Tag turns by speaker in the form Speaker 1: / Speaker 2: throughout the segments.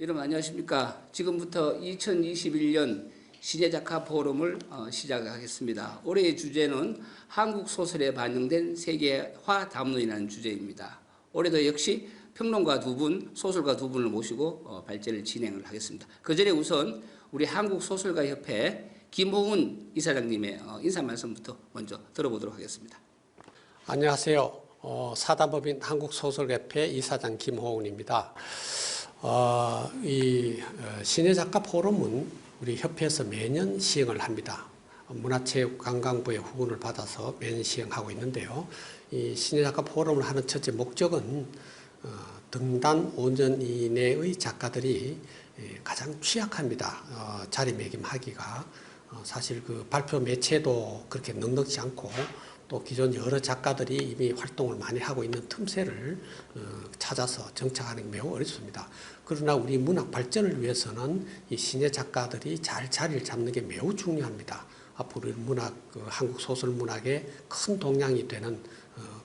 Speaker 1: 여러분 안녕하십니까. 지금부터 2021년 시대작가 포럼을 시작하겠습니다. 올해의 주제는 한국 소설에 반영된 세계화 담론이라는 주제입니다. 올해도 역시 평론가 두 분, 소설가 두 분을 모시고 발제를 진행을 하겠습니다. 그 전에 우선 우리 한국소설가협회 김호훈 이사장님의 인사 말씀부터 먼저 들어보도록 하겠습니다.
Speaker 2: 안녕하세요. 사단법인 한국소설협회 이사장 김호훈입니다. 이 시내작가 포럼은 우리 협회에서 매년 시행을 합니다. 문화체육관광부의 후원을 받아서 매년 시행하고 있는데요. 이 시내작가 포럼을 하는 첫째 목적은 등단 5년 이내의 작가들이 가장 취약합니다. 자리매김하기가 사실 그 발표 매체도 그렇게 넉넉지 않고 또 기존 여러 작가들이 이미 활동을 많이 하고 있는 틈새를 찾아서 정착하는 게 매우 어렵습니다. 그러나 우리 문학 발전을 위해서는 이 신예 작가들이 잘 자리를 잡는 게 매우 중요합니다. 앞으로 문학, 한국 소설 문학의 큰 동량이 되는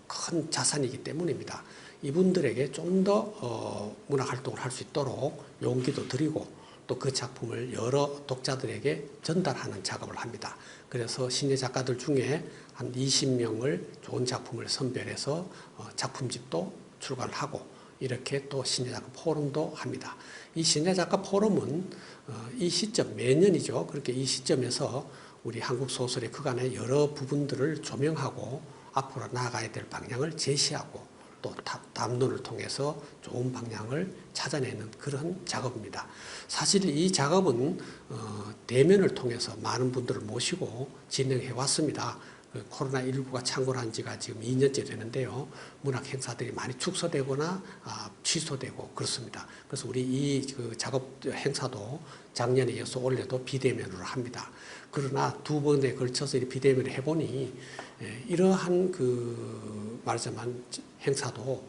Speaker 2: 큰 자산이기 때문입니다. 이분들에게 좀 더 문학 활동을 할 수 있도록 용기도 드리고 또 그 작품을 여러 독자들에게 전달하는 작업을 합니다. 그래서 신예 작가들 중에 한 20명을 좋은 작품을 선별해서 작품집도 출간을 하고 이렇게 또 신예작가 포럼도 합니다. 이 신예작가 포럼은 이 시점, 매년이죠. 그렇게 이 시점에서 우리 한국 소설의 그간의 여러 부분들을 조명하고 앞으로 나아가야 될 방향을 제시하고 또 담론을 통해서 좋은 방향을 찾아내는 그런 작업입니다. 사실 이 작업은 대면을 통해서 많은 분들을 모시고 진행해 왔습니다. 코로나19가 창궐한 지가 지금 2년째 되는데요. 문학 행사들이 많이 축소되거나 취소되고 그렇습니다. 그래서 우리 이 작업 행사도 작년에 이어서 올해도 비대면으로 합니다. 그러나 두 번에 걸쳐서 비대면을 해보니 이러한 말하자면 행사도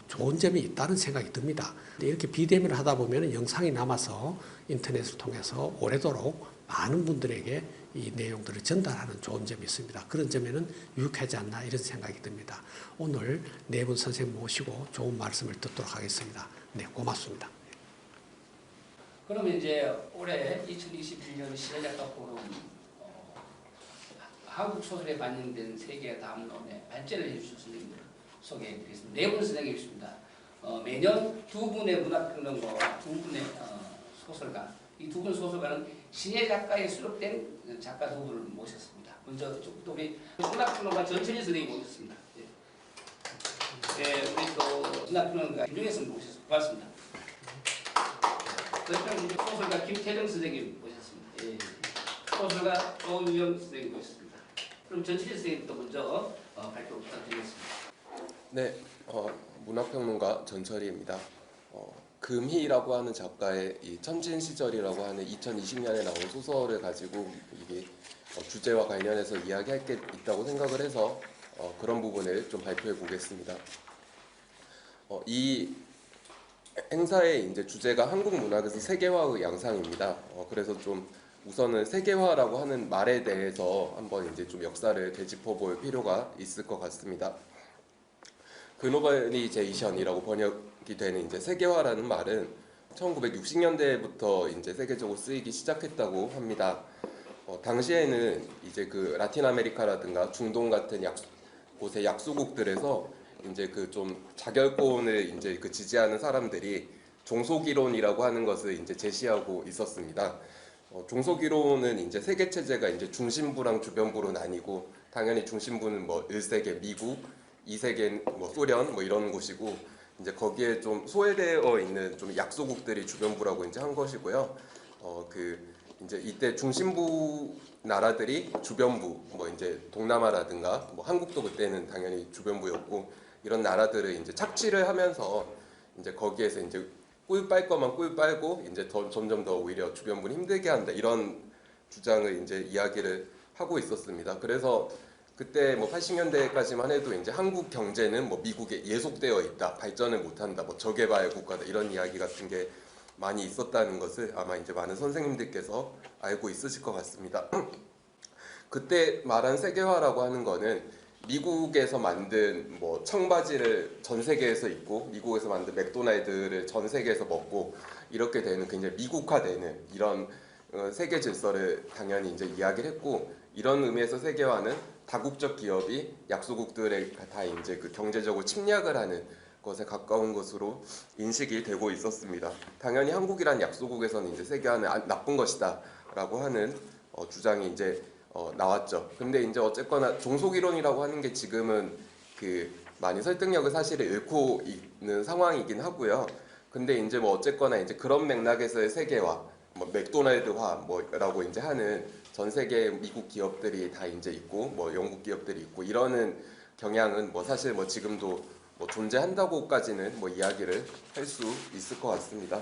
Speaker 2: 좋은 점이 있다는 생각이 듭니다. 이렇게 비대면을 하다 보면 영상이 남아서 인터넷을 통해서 오래도록 많은 분들에게 이 내용들을 전달하는 좋은 점이 있습니다. 그런 점에는 유익하지 않나 이런 생각이 듭니다. 오늘 네 분 선생님 모시고 좋은 말씀을 듣도록 하겠습니다. 네, 고맙습니다.
Speaker 1: 그러면 이제 올해 2021년 시대작가 포럼 한국 소설에 반영된 세계 담론에 발제를 해주신 선생님들 소개해 드리겠습니다. 네 분 선생님이십니다. 매년 두 분의 문학평론가와 두 분의 소설가, 이 두 분 소설가는 신예 작가에 수록된 작가 두 분을 모셨습니다. 먼저 또 우리 문학평론가 전천희 선생님 모셨습니다. 네, 우리 또 문학평론가 김종현 선생님 모셨습니다. 고맙습니다. 그다음에 소설가 김태정 선생님 모셨습니다. 예. 소설가 조유영 선생님 모셨습니다. 그럼 전천희 선생님부터 먼저 발표 부탁드리겠습니다.
Speaker 3: 네, 문학평론가 전철희입니다. 금희라고 하는 작가의 이 천진시절이라고 하는 2020년에 나온 소설을 가지고 이게 주제와 관련해서 이야기할 게 있다고 생각을 해서 그런 부분을 좀 발표해 보겠습니다. 이 행사의 이제 주제가 한국 문학에서 세계화의 양상입니다. 그래서 좀 우선은 세계화라고 하는 말에 대해서 한번 이제 좀 역사를 되짚어 볼 필요가 있을 것 같습니다. 글로벌리제이션이라고 번역이 되는 이제 세계화라는 말은 1960년대부터 이제 세계적으로 쓰이기 시작했다고 합니다. 당시에는 이제 라틴 아메리카라든가 중동 같은 곳의 약소국들에서 이제 좀 자결권을 이제 지지하는 사람들이 종속이론이라고 하는 것을 이제 제시하고 있었습니다. 종속이론은 이제 세계 체제가 이제 중심부랑 주변부로 나뉘고 당연히 중심부는 뭐 1세계 미국, 2세계는 뭐 소련 뭐 이런 곳이고 이제 거기에 좀 소외되어 있는 좀 약소국들이 주변부라고 이제 한 것이고요. 이제 이때 중심부 나라들이 주변부 뭐 이제 동남아라든가 뭐 한국도 그때는 당연히 주변부였고 이런 나라들을 이제 착취를 하면서 이제 거기에서 이제 꿀 빨 거만 꿀 빨고 이제 점점 더 오히려 주변부를 힘들게 한다 이런 주장을 이제 이야기를 하고 있었습니다. 그래서 그때 뭐 80년대까지만 해도 이제 한국 경제는 뭐 미국에 예속되어 있다, 발전을 못한다, 뭐 저개발 국가다 이런 이야기 같은 게 많이 있었다는 것을 아마 이제 많은 선생님들께서 알고 있으실 것 같습니다. 그때 말한 세계화라고 하는 거는 미국에서 만든 뭐 청바지를 전 세계에서 입고 미국에서 만든 맥도날드를 전 세계에서 먹고 이렇게 되는 굉장히 미국화되는 이런 세계 질서를 당연히 이제 이야기를 했고, 이런 의미에서 세계화는 다국적 기업이 약소국들에 다 이제 그 경제적으로 침략을 하는 것에 가까운 것으로 인식이 되고 있었습니다. 당연히 한국이란 약소국에서는 이제 세계화는 나쁜 것이다라고 하는 주장이 이제 나왔죠. 근데 이제 어쨌거나 종속이론이라고 하는 게 지금은 그 많이 설득력을 사실은 잃고 있는 상황이긴 하고요. 근데 이제 뭐 어쨌거나 이제 그런 맥락에서의 세계화, 뭐 맥도날드화 뭐라고 이제 하는 전 세계 미국 기업들이 다 이제 있고 뭐 영국 기업들이 있고 이러는 경향은 뭐 사실 뭐 지금도 뭐 존재한다고까지는 뭐 이야기를 할 수 있을 것 같습니다.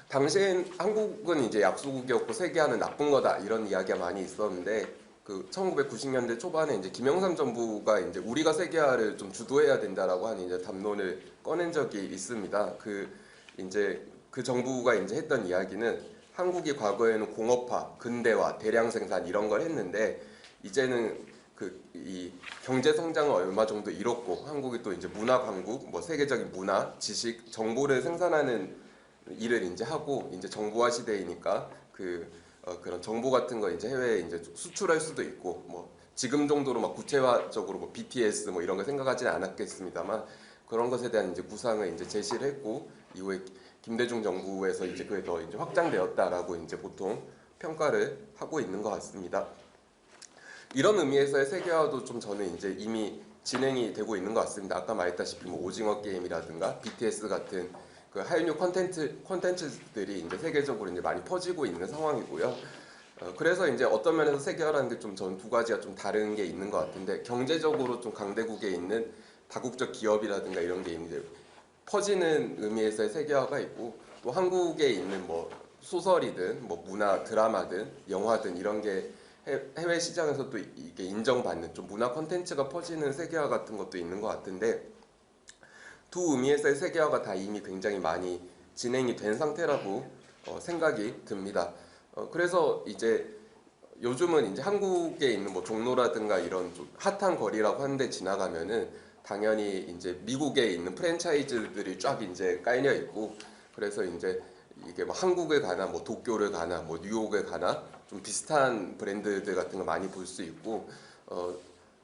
Speaker 3: 당시엔 한국은 이제 약소국이었고 세계화는 나쁜 거다 이런 이야기가 많이 있었는데, 그 1990년대 초반에 이제 김영삼 정부가 이제 우리가 세계화를 좀 주도해야 된다라고 하는 이제 담론을 꺼낸 적이 있습니다. 이제 그 정부가 이제 했던 이야기는 한국이 과거에는 공업화, 근대화, 대량 생산 이런 걸 했는데 이제는 이 경제 성장을 얼마 정도 이뤘고 한국이 또 이제 문화 강국, 뭐 세계적인 문화, 지식, 정보를 생산하는 일을 이제 하고 이제 정보화 시대이니까 그런 정보 같은 거 이제 해외에 이제 수출할 수도 있고 뭐 지금 정도로 막 구체화적으로 뭐 BTS 뭐 이런 거 생각하지는 않았겠습니다만 그런 것에 대한 이제 구상을 이제 제시를 했고, 이후에 김대중 정부에서 이제 그게 더 이제 확장되었다라고 이제 보통 평가를 하고 있는 것 같습니다. 이런 의미에서의 세계화도 좀 저는 이제 이미 진행이 되고 있는 것 같습니다. 아까 말했다시피 뭐 오징어 게임이라든가 BTS 같은 그 한류 콘텐츠들이 이제 세계적으로 이제 많이 퍼지고 있는 상황이고요. 그래서 이제 어떤 면에서 세계화라는 게 좀 저는 두 가지가 좀 다른 게 있는 것 같은데, 경제적으로 좀 강대국에 있는 다국적 기업이라든가 이런 게 이제 퍼지는 의미에서의 세계화가 있고, 또 한국에 있는 뭐 소설이든 뭐 문화 드라마든 영화든 이런 게 해외 시장에서 또 이게 인정받는 좀 문화 콘텐츠가 퍼지는 세계화 같은 것도 있는 것 같은데, 두 의미에서의 세계화가 다 이미 굉장히 많이 진행이 된 상태라고 생각이 듭니다. 그래서 이제 요즘은 이제 한국에 있는 뭐 종로라든가 이런 좀 핫한 거리라고 하는데 지나가면은 당연히 이제 미국에 있는 프랜차이즈들이 쫙 이제 깔려 있고, 그래서 이제 이게 뭐 한국에 가나 뭐 도쿄를 가나 뭐 뉴욕에 가나 좀 비슷한 브랜드들 같은 거 많이 볼 수 있고,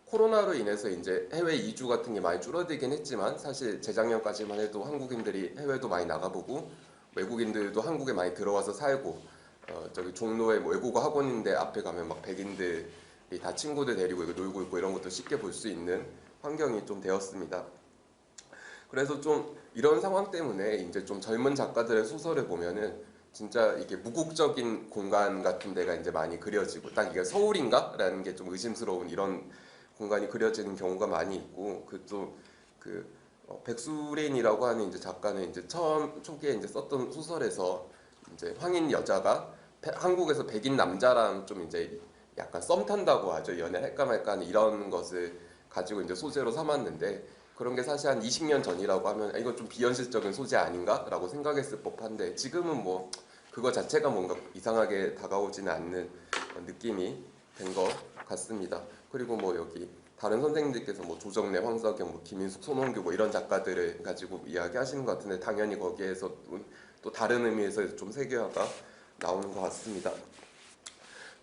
Speaker 3: 코로나로 인해서 이제 해외 이주 같은 게 많이 줄어들긴 했지만 사실 재작년까지만 해도 한국인들이 해외도 많이 나가보고 외국인들도 한국에 많이 들어와서 살고, 저기 종로에 뭐 외국어 학원인데 앞에 가면 막 백인들이 다 친구들 데리고 놀고 있고 이런 것도 쉽게 볼 수 있는 환경이 좀 되었습니다. 그래서 좀 이런 상황 때문에 이제 좀 젊은 작가들의 소설을 보면은 진짜 이게 무국적인 공간 같은 데가 이제 많이 그려지고, 딱 이게 서울인가? 라는 게 좀 의심스러운 이런 공간이 그려지는 경우가 많이 있고, 백수린이라고 하는 이제 작가는 이제 처음 초기에 이제 썼던 소설에서 이제 황인 여자가 한국에서 백인 남자랑 좀 이제 약간 썸 탄다고 하죠. 연애할까 말까 하는 이런 것을 가지고 이제 소재로 삼았는데, 그런 게 사실 한 20년 전이라고 하면 이건 좀 비현실적인 소재 아닌가라고 생각했을 법한데, 지금은 뭐 그거 자체가 뭔가 이상하게 다가오지는 않는 느낌이 된 것 같습니다. 그리고 뭐 여기 다른 선생님들께서 뭐 조정래, 황석영, 뭐 김인숙, 손홍규 뭐 이런 작가들을 가지고 이야기하시는 것 같은데, 당연히 거기에서 또 다른 의미에서 좀 세계화가 나오는 것 같습니다.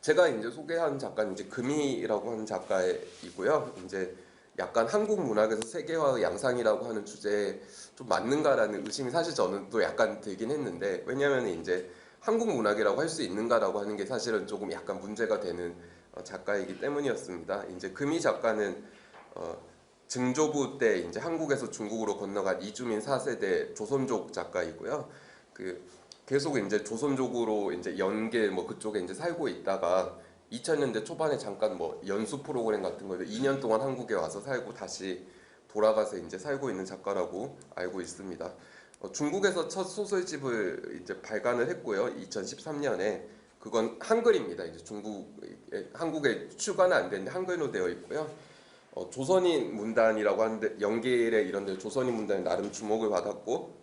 Speaker 3: 제가 이제 소개한 작가는 이제 금이라고 하는 작가이고요. 이제 약간 한국 문학에서 세계화의 양상이라고 하는 주제에 좀 맞는가라는 의심이 사실 저는 또 약간 들긴 했는데, 왜냐하면 이제 한국 문학이라고 할 수 있는가라고 하는 게 사실은 조금 약간 문제가 되는 작가이기 때문이었습니다. 이제 금이 작가는 증조부 때 이제 한국에서 중국으로 건너간 이주민 4세대 조선족 작가이고요. 계속 이제 조선족으로 이제 연계 뭐 그쪽에 이제 살고 있다가 2000년대 초반에 잠깐 뭐 연수 프로그램 같은 거에 2년 동안 한국에 와서 살고 다시 돌아가서 이제 살고 있는 작가라고 알고 있습니다. 중국에서 첫 소설집을 이제 발간을 했고요. 2013년에 그건 한글입니다. 이제 한국에 출간은 안 되는데 한글로 되어 있고요. 조선인 문단이라고 하는데 연길에 이런 데 조선인 문단이 나름 주목을 받았고,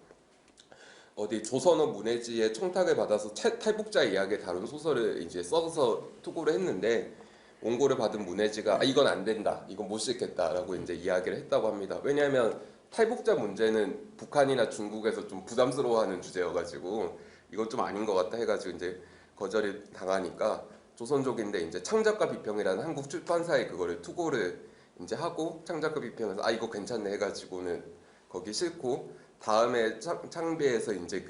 Speaker 3: 어디 조선어 문해지의 청탁을 받아서 탈북자 이야기를 다룬 소설을 이제 써서 투고를 했는데, 원고를 받은 문혜지가 이건 안 된다, 이건 못 싣겠다라고 이제 이야기를 했다고 합니다. 왜냐하면 탈북자 문제는 북한이나 중국에서 좀 부담스러워하는 주제여가지고 이건 좀 아닌 것 같다 해가지고 이제 거절을 당하니까 조선족인데 이제 창작가 비평이라는 한국 출판사에 그거를 투고를 이제 하고 창작가 비평에서 이거 괜찮네 해가지고는 거기 싣고 다음에 창비에서 이제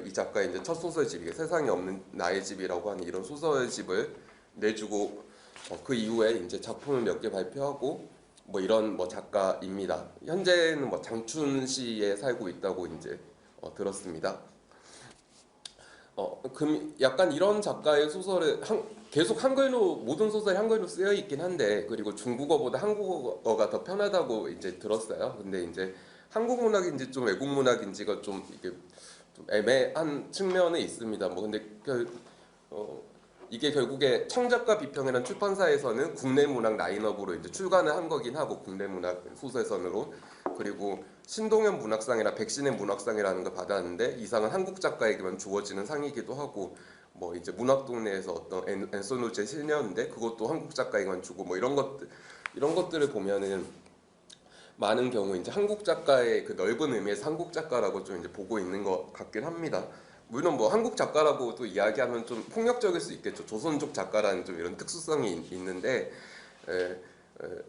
Speaker 3: 이 작가의 이제 첫 소설집이 세상에 없는 나의 집이라고 하는 이런 소설집을 내주고 그 이후에 이제 작품을 몇 개 발표하고 뭐 이런 뭐 작가입니다. 현재는 뭐 장춘시에 살고 있다고 이제 들었습니다. 약간 이런 작가의 소설을 계속 한글로 모든 소설이 한글로 쓰여 있긴 한데 그리고 중국어보다 한국어가 더 편하다고 이제 들었어요. 근데 이제 한국 문학인지 좀 외국 문학인지가 좀 이게 좀 애매한 측면이 있습니다. 뭐 근데 이게 결국에 창작가 비평이라는 출판사에서는 국내 문학 라인업으로 이제 출간을 한 거긴 하고 국내 문학 소설선으로 그리고 신동엽 문학상이나 백신의 문학상이라는 걸 받았는데 이 상은 한국 작가에게만 주어지는 상이기도 하고 뭐 이제 문학동네에서 어떤 앤소노제 실려인데 그것도 한국 작가에게만 주고 뭐 이런 것들을 보면은 많은 경우 이제 한국 작가의 그 넓은 의미에서 한국 작가라고 좀 이제 보고 있는 것 같긴 합니다. 물론 뭐 한국 작가라고도 이야기하면 좀 폭력적일 수 있겠죠. 조선족 작가라는 좀 이런 특수성이 있는데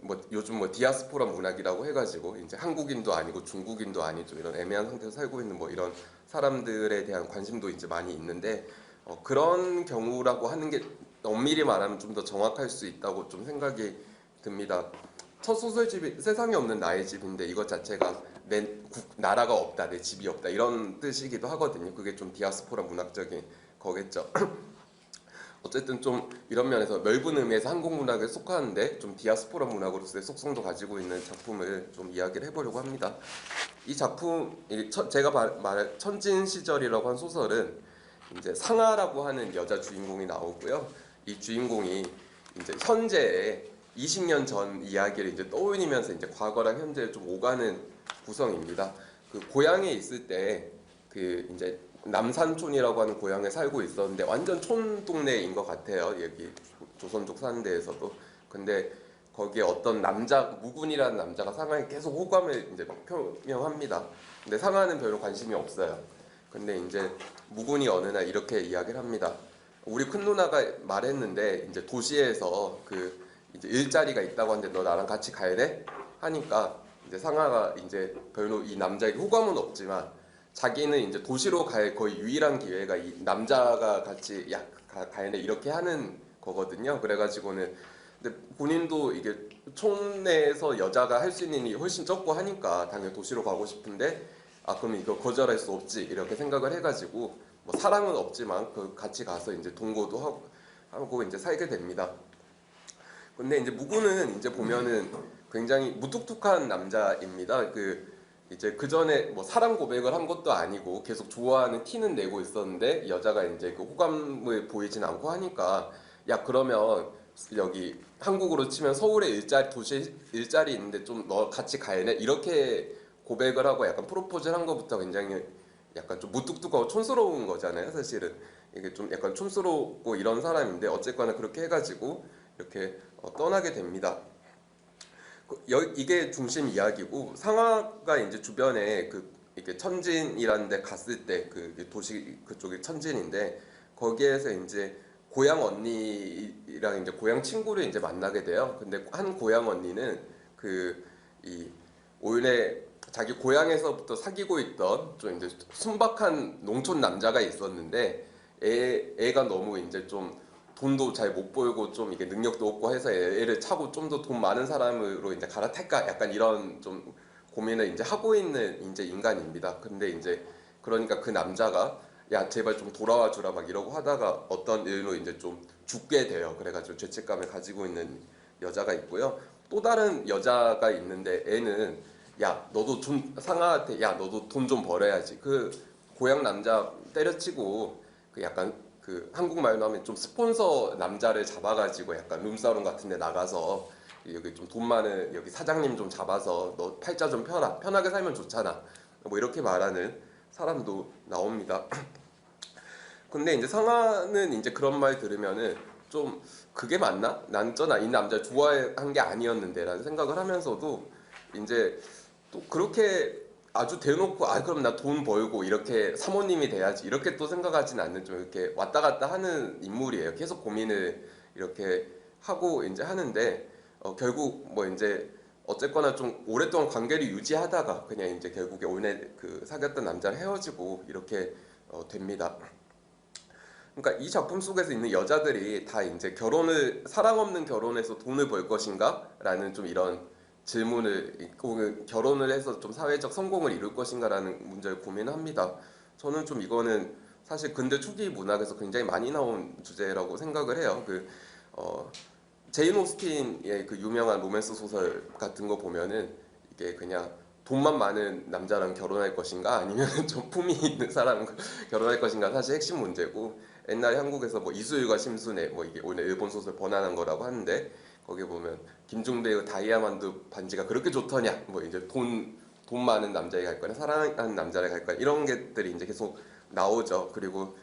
Speaker 3: 뭐 요즘 뭐 디아스포라 문학이라고 해가지고 이제 한국인도 아니고 중국인도 아니고 좀 이런 애매한 상태에서 살고 있는 뭐 이런 사람들에 대한 관심도 이제 많이 있는데 그런 경우라고 하는 게 엄밀히 말하면 좀 더 정확할 수 있다고 좀 생각이 듭니다. 첫 소설집이 세상에 없는 나의 집인데 이것 자체가 나라가 없다, 내 집이 없다 이런 뜻이기도 하거든요. 그게 좀 디아스포라 문학적인 거겠죠. 어쨌든 좀 이런 면에서 넓은 의미에서 한국 문학에 속하는데 좀 디아스포라 문학으로서의 속성도 가지고 있는 작품을 좀 이야기를 해보려고 합니다. 이 작품 제가 말한 천진 시절이라고 한 소설은 이제 상아라고 하는 여자 주인공이 나오고요. 이 주인공이 이제 현재에 20년 전 이야기를 이제 떠올리면서 이제 과거랑 현재를 좀 오가는 구성입니다. 그 고향에 있을 때 그 이제 남산촌이라고 하는 고향에 살고 있었는데 완전 촌 동네인 것 같아요. 여기 조선족 사는 데에서도. 근데 거기에 어떤 무군이라는 남자가 상아에 계속 호감을 이제 표명합니다. 근데 상아는 별로 관심이 없어요. 근데 이제 무군이 어느 날 이렇게 이야기를 합니다. 우리 큰 누나가 말했는데 이제 도시에서 이제 일자리가 있다고 하는데 너 나랑 같이 가야 돼? 하니까 이제 상아가 이제 별로 이 남자에게 호감은 없지만 자기는 이제 도시로 갈 거의 유일한 기회가 이 남자가 같이 가야 돼 이렇게 하는 거거든요. 그래가지고는 근데 본인도 이게 촌내에서 여자가 할 수 있는 일이 훨씬 적고 하니까 당연히 도시로 가고 싶은데 그럼 이거 거절할 수 없지 이렇게 생각을 해가지고 뭐 사랑은 없지만 같이 가서 이제 동거도 하고 이제 살게 됩니다. 근데 이제 무구는 이제 보면은 굉장히 무뚝뚝한 남자입니다. 이제 그 전에 뭐 사랑 고백을 한 것도 아니고 계속 좋아하는 티는 내고 있었는데 여자가 이제 그 호감을 보이진 않고 하니까 야 그러면 여기 한국으로 치면 서울에 도시 일자리 있는데 좀 너 같이 가야네 이렇게 고백을 하고 약간 프로포즈를 한 것부터 굉장히 약간 좀 무뚝뚝하고 촌스러운 거잖아요. 사실은 이게 좀 약간 촌스럽고 이런 사람인데 어쨌거나 그렇게 해가지고 이렇게 떠나게 됩니다. 이게 중심 이야기고 상하가 이제 주변에 이렇게 천진이라는 데 갔을 때 도시 그쪽이 천진인데 거기에서 이제 고향 언니랑 이제 고향 친구를 이제 만나게 돼요. 근데 한 고향 언니는 원래 자기 고향에서부터 사귀고 있던 좀 이제 순박한 농촌 남자가 있었는데 애가 너무 이제 좀 돈도 잘 못 벌고 좀 이게 능력도 없고 해서 애를 차고 좀 더 돈 많은 사람으로 이제 갈아탈까 약간 이런 좀 고민을 이제 하고 있는 이제 인간입니다. 근데 이제 그러니까 그 남자가 야 제발 좀 돌아와 주라 막 이러고 하다가 어떤 일로 이제 좀 죽게 돼요. 그래가지고 죄책감을 가지고 있는 여자가 있고요. 또 다른 여자가 있는데 애는 야 너도 상아한테 야 너도 돈 좀 벌어야지. 고향 남자 때려치고 약간 한국말로 하면 좀 스폰서 남자를 잡아가지고 약간 룸사롱 같은 데 나가서 여기 좀 돈 많은 여기 사장님 좀 잡아서 너 팔자 좀 펴라 편하게 살면 좋잖아 뭐 이렇게 말하는 사람도 나옵니다. 근데 이제 상아는 이제 그런 말 들으면은 좀 그게 맞나? 난 쩌나 이 남자 좋아한 게 아니었는데라는 생각을 하면서도 이제 또 그렇게 아주 대놓고 그럼 나 돈 벌고 이렇게 사모님이 돼야지 이렇게 또 생각하진 않는 좀 이렇게 왔다 갔다 하는 인물이에요. 계속 고민을 이렇게 하고 이제 하는데 결국 뭐 이제 어쨌거나 좀 오랫동안 관계를 유지하다가 그냥 이제 결국에 오늘 그 사귀었던 남자를 헤어지고 이렇게 됩니다. 그러니까 이 작품 속에서 있는 여자들이 다 이제 사랑 없는 결혼에서 돈을 벌 것인가? 라는 좀 이런 질문을 결혼을 해서 좀 사회적 성공을 이룰 것인가라는 문제를 고민합니다. 저는 좀 이거는 사실 근대 초기 문학에서 굉장히 많이 나온 주제라고 생각을 해요. 제인 오스틴의 그 유명한 로맨스 소설 같은 거 보면은 이게 그냥 돈만 많은 남자랑 결혼할 것인가 아니면 좀 품이 있는 사람과 결혼할 것인가 사실 핵심 문제고 옛날에 한국에서 뭐 이수일과 심순애 뭐 이게 오늘 일본 소설 번안한 거라고 하는데 거기에 보면 김중배의 다이아몬드 반지가 그렇게 좋더냐 뭐 이제 돈 많은 남자에 갈 거냐 사랑하는 남자에 갈 거냐 이런 것들이 이제 계속 나오죠. 그리고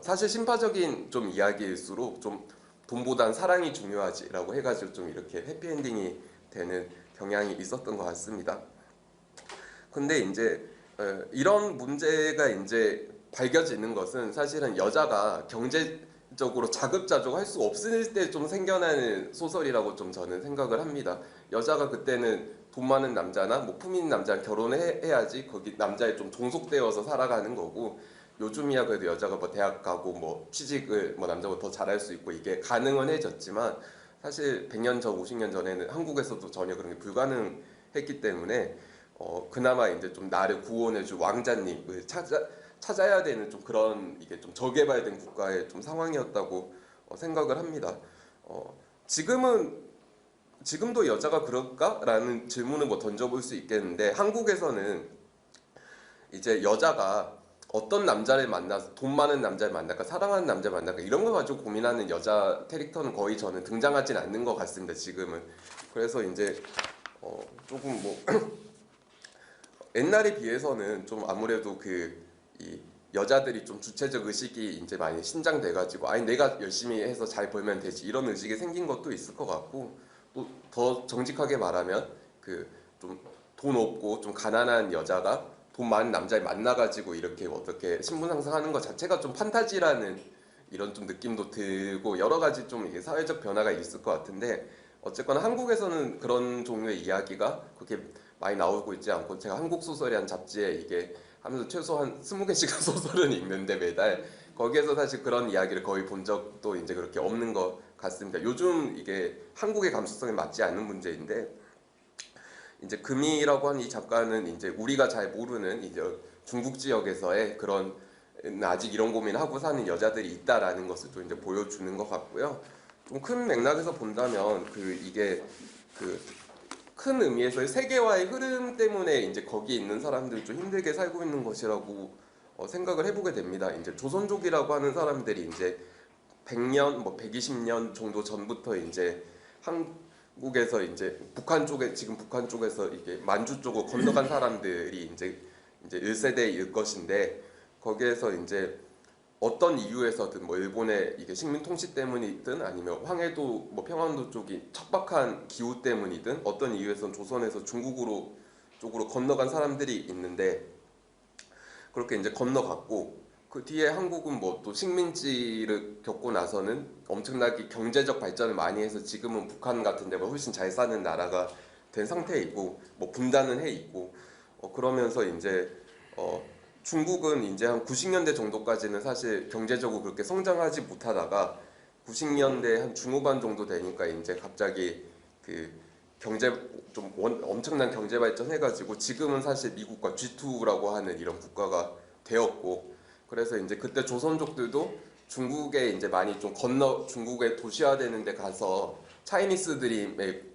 Speaker 3: 사실 심파적인 좀 이야기일수록 좀 돈보단 사랑이 중요하지라고 해가지고 좀 이렇게 해피엔딩이 되는 경향이 있었던 것 같습니다. 근데 이제 이런 문제가 이제 밝혀지는 것은 사실은 여자가 경제적으로 자급자족할 수 없을 때 좀 생겨나는 소설이라고 좀 저는 생각을 합니다. 여자가 그때는 돈 많은 남자나 뭐 품 있는 남자랑 결혼해야지 거기 남자에 좀 종속되어서 살아가는 거고 요즘이야 그래도 여자가 뭐 대학 가고 뭐 취직을 뭐 남자보다 더 잘할 수 있고 이게 가능은 해졌지만 사실 100년 전, 50년 전에는 한국에서도 전혀 그런 게 불가능했기 때문에 그나마 이제 좀 나를 구원해줄 왕자님을 찾아야 되는 좀 그런 이게 좀 저개발된 국가의 좀 상황이었다고 생각을 합니다. 지금도 여자가 그럴까라는 질문을 뭐 던져볼 수 있겠는데 한국에서는 이제 여자가 어떤 남자를 만나서 돈 많은 남자를 만날까 사랑하는 남자를 만날까 이런 거 가지고 고민하는 여자 캐릭터는 거의 저는 등장하진 않는 것 같습니다. 지금은. 그래서 이제 조금 뭐 옛날에 비해서는 좀 아무래도 이 여자들이 좀 주체적 의식이 이제 많이 신장돼가지고 아니 내가 열심히 해서 잘 벌면 되지 이런 의식이 생긴 것도 있을 것 같고 또 더 정직하게 말하면 좀 돈 없고 좀 가난한 여자가 돈 많은 남자를 만나가지고 이렇게 어떻게 신분 상승하는 것 자체가 좀 판타지라는 이런 좀 느낌도 들고 여러 가지 좀 이게 사회적 변화가 있을 것 같은데 어쨌거나 한국에서는 그런 종류의 이야기가 그렇게 많이 나오고 있지 않고 제가 한국 소설이라는 잡지에 이게 하면서 최소한 20개씩 소설은 읽는데 매달 거기에서 사실 그런 이야기를 거의 본 적도 이제 그렇게 없는 것 같습니다. 요즘 이게 한국의 감수성에 맞지 않는 문제인데 이제 금이라고 하는 이 작가는 이제 우리가 잘 모르는 이제 중국 지역에서의 그런 아직 이런 고민하고 사는 여자들이 있다라는 것을 또 이제 보여주는 것 같고요. 좀 큰 맥락에서 본다면 이게 큰 의미에서의 세계화의 흐름 때문에 이제 거기 있는 사람들이 좀 힘들게 살고 있는 것이라고 생각을 해보게 됩니다. 이제 조선족이라고 하는 사람들이 이제 100년, 뭐 120년 정도 전부터 이제 한국에서 이제 지금 북한 쪽에서 이게 만주 쪽으로 건너간 사람들이 이제 1세대일 것인데 거기에서 이제 어떤 이유에서든 뭐 일본의 이게 식민 통치 때문이든 아니면 황해도 뭐 평안도 쪽이 척박한 기후 때문이든 어떤 이유에선 조선에서 중국으로 쪽으로 건너간 사람들이 있는데 그렇게 이제 건너갔고 그 뒤에 한국은 뭐 또 식민지를 겪고 나서는 엄청나게 경제적 발전을 많이 해서 지금은 북한 같은 데보다 훨씬 잘 사는 나라가 된 상태이고 뭐 분단은 해 있고 그러면서 이제 중국은 이제 한 90년대 정도까지는 사실 경제적으로 그렇게 성장하지 못하다가 90년대 한 중후반 정도 되니까 이제 갑자기 경제 엄청난 경제 발전해가지고 지금은 사실 미국과 G2라고 하는 이런 국가가 되었고 그래서 이제 그때 조선족들도 중국에 이제 많이 좀 중국에 도시화되는 데 가서 차이니스 드림을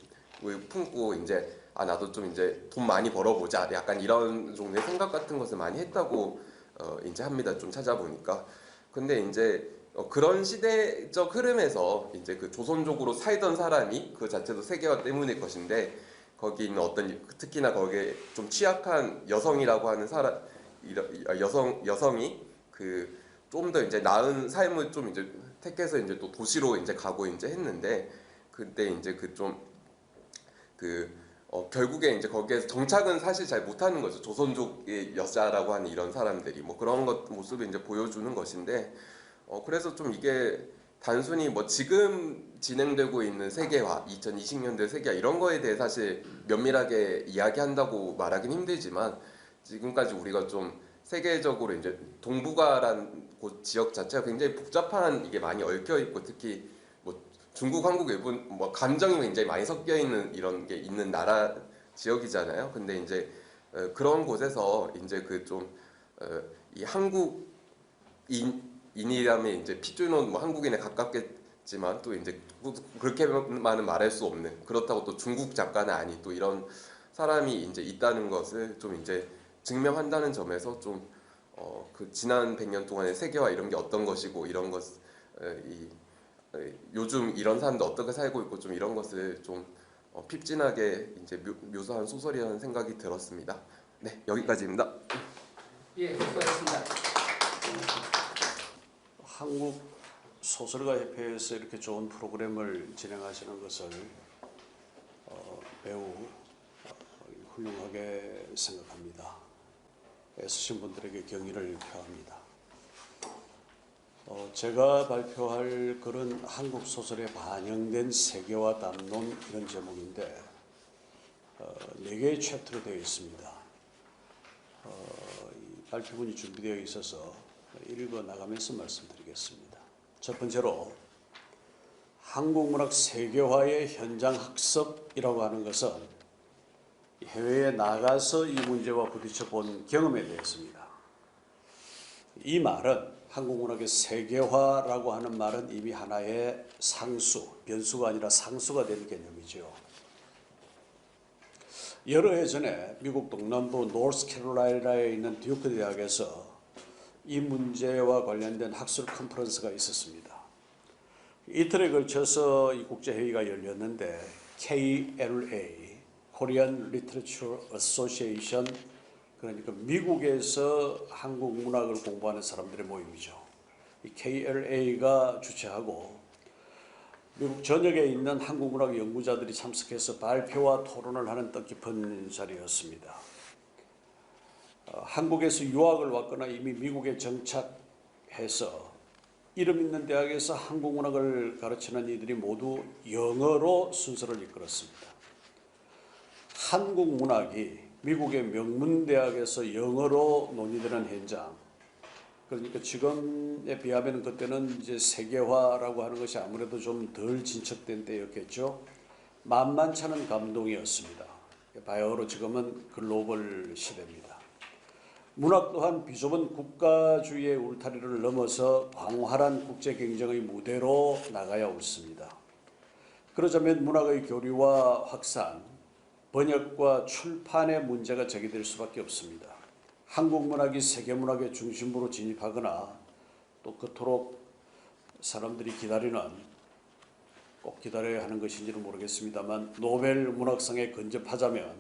Speaker 3: 품고 이제 나도 좀 이제 돈 많이 벌어보자 약간 이런 종류의 생각 같은 것을 많이 했다고 이제 합니다. 좀 찾아보니까. 근데 이제 그런 시대적 흐름에서 이제 조선족으로 살던 사람이 그 자체도 세계화 때문일 것인데 거기 있는 특히나 거기에 좀 취약한 여성이라고 하는 여성이 좀 더 이제 나은 삶을 좀 이제 택해서 이제 또 도시로 이제 가고 이제 했는데 그때 이제 결국에 이제 거기에서 정착은 사실 잘 못하는 거죠. 조선족의 여자라고 하는 이런 사람들이 뭐 그런 것 모습을 이제 보여주는 것인데 그래서 좀 이게 단순히 뭐 지금 진행되고 있는 세계화, 2020년대 세계화 이런 거에 대해 사실 면밀하게 이야기한다고 말하긴 힘들지만 지금까지 우리가 좀 세계적으로 이제 동북아란 곳 지역 자체가 굉장히 복잡한 이게 많이 얽혀 있고 특히 뭐 중국, 한국, 일본 뭐 감정이 굉장히 많이 섞여 있는 이런 게 있는 나라 지역이잖아요. 근데 이제 그런 곳에서 이제 이 한국인이라면 이제 피주는 뭐 한국인에 가깝겠지만 또 이제 그렇게만은 말할 수 없는 그렇다고 또 중국 작가는 아닌 또 이런 사람이 이제 있다는 것을 좀 이제 증명한다는 점에서 그 지난 100년 동안의 세계화 이런 게 어떤 것이고 이런 요즘 이런 사람들 어떻게 살고 있고 좀 이런 것을 좀 핍진하게 이제 묘사한 소설이라는 생각이 들었습니다. 네, 여기까지입니다.
Speaker 1: 예, 수고하셨습니다.
Speaker 4: 한국 소설가 협회에서 이렇게 좋은 프로그램을 진행하시는 것을 매우 훌륭하게 생각합니다. 애쓰신 분들에게 경의를 표합니다. 제가 발표할 글은 한국 소설에 반영된 세계화 담론 이런 제목인데 4개의 챕터로 되어 있습니다. 이 발표문이 준비되어 있어서 읽어 나가면서 말씀드리겠습니다. 첫 번째로 한국 문학 세계화의 현장 학습이라고 하는 것은 해외에 나가서 이 문제와 부딪혀 본 경험에 대해서입니다. 이 말은 한국 문학의 세계화라고 하는 말은 이미 하나의 상수, 변수가 아니라 상수가 된 개념이죠. 여러 해 전에 미국 동남부 노스캐롤라이나에 있는 듀크 대학에서 이 문제와 관련된 학술 컨퍼런스가 있었습니다. 이틀에 걸쳐서 이 국제회의가 열렸는데 KLA, Korean Literature Association, 그러니까 미국에서 한국 문학을 공부하는 사람들의 모임이죠. 이 KLA가 주최하고 미국 전역에 있는 한국 문학 연구자들이 참석해서 발표와 토론을 하는 뜻깊은 자리였습니다. 한국에서 유학을 왔거나 이미 미국에 정착해서 이름 있는 대학에서 한국 문학을 가르치는 이들이 모두 영어로 순서를 이끌었습니다. 한국 문학이 미국의 명문대학에서 영어로 논의되는 현장, 그러니까 지금에 비하면 그때는 이제 세계화라고 하는 것이 아무래도 좀 덜 진척된 때였겠죠. 만만치 않은 감동이었습니다. 바야흐로 지금은 글로벌 시대입니다. 문학 또한 비좁은 국가주의의 울타리를 넘어서 광활한 국제 경쟁의 무대로 나가야 옳습니다. 그러자면 문학의 교류와 확산, 번역과 출판의 문제가 제기될 수밖에 없습니다. 한국 문학이 세계 문학의 중심부로 진입하거나 또 그토록 사람들이 꼭 기다려야 하는 것인지는 모르겠습니다만 노벨 문학상에 근접하자면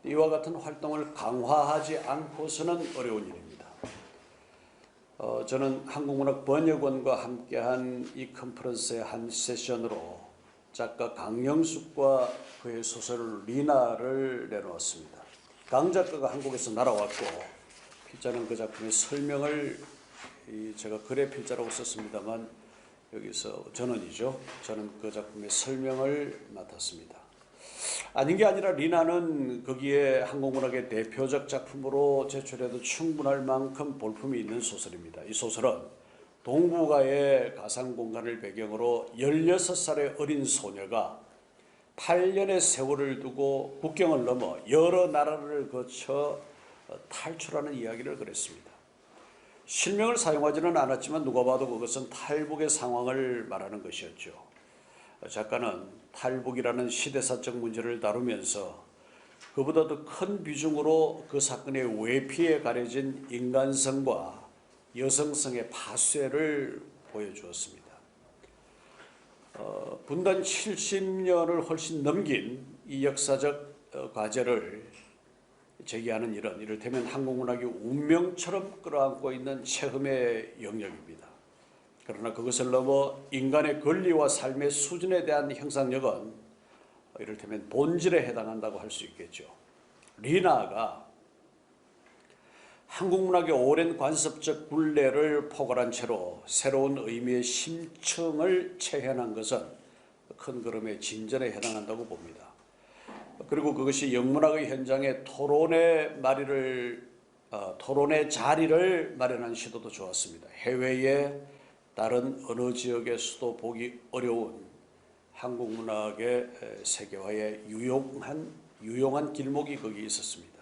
Speaker 4: 이와 같은 활동을 강화하지 않고서는 어려운 일입니다. 저는 한국문학 번역원과 함께한 이 컨퍼런스의 한 세션으로 작가 강영숙과 그의 소설 리나를 내놓았습니다. 강 작가가 한국에서 날아왔고 필자는 그 작품의 설명을 제가 글에 필자라고 썼습니다만 여기서 저는 그 작품의 설명을 맡았습니다. 아닌 게 아니라 리나는 거기에 한국문학의 대표적 작품으로 제출해도 충분할 만큼 볼품이 있는 소설입니다. 이 소설은 동북아의 가상공간을 배경으로 16살의 어린 소녀가 8년의 세월을 두고 국경을 넘어 여러 나라를 거쳐 탈출하는 이야기를 그렸습니다. 실명을 사용하지는 않았지만 누가 봐도 그것은 탈북의 상황을 말하는 것이었죠. 작가는 탈북이라는 시대사적 문제를 다루면서 그보다 더 큰 비중으로 그 사건의 외피에 가려진 인간성과 여성성의 파쇄를 보여주었습니다. 분단 70년을 훨씬 넘긴 이 역사적 과제를 제기하는 일은 이를테면 한국문학이 운명처럼 끌어안고 있는 체험의 영역입니다. 그러나 그것을 넘어 인간의 권리와 삶의 수준에 대한 형상력은 이를테면 본질에 해당한다고 할 수 있겠죠. 리나가 한국 문학의 오랜 관습적 굴레를 포괄한 채로 새로운 의미의 심층을 체현한 것은 큰 그림의 진전에 해당한다고 봅니다. 그리고 그것이 영문학의 현장에 토론의 자리를 마련한 시도도 좋았습니다. 해외의 다른 어느 지역에서도 보기 어려운 한국 문학의 세계화의 유용한 길목이 거기 있었습니다.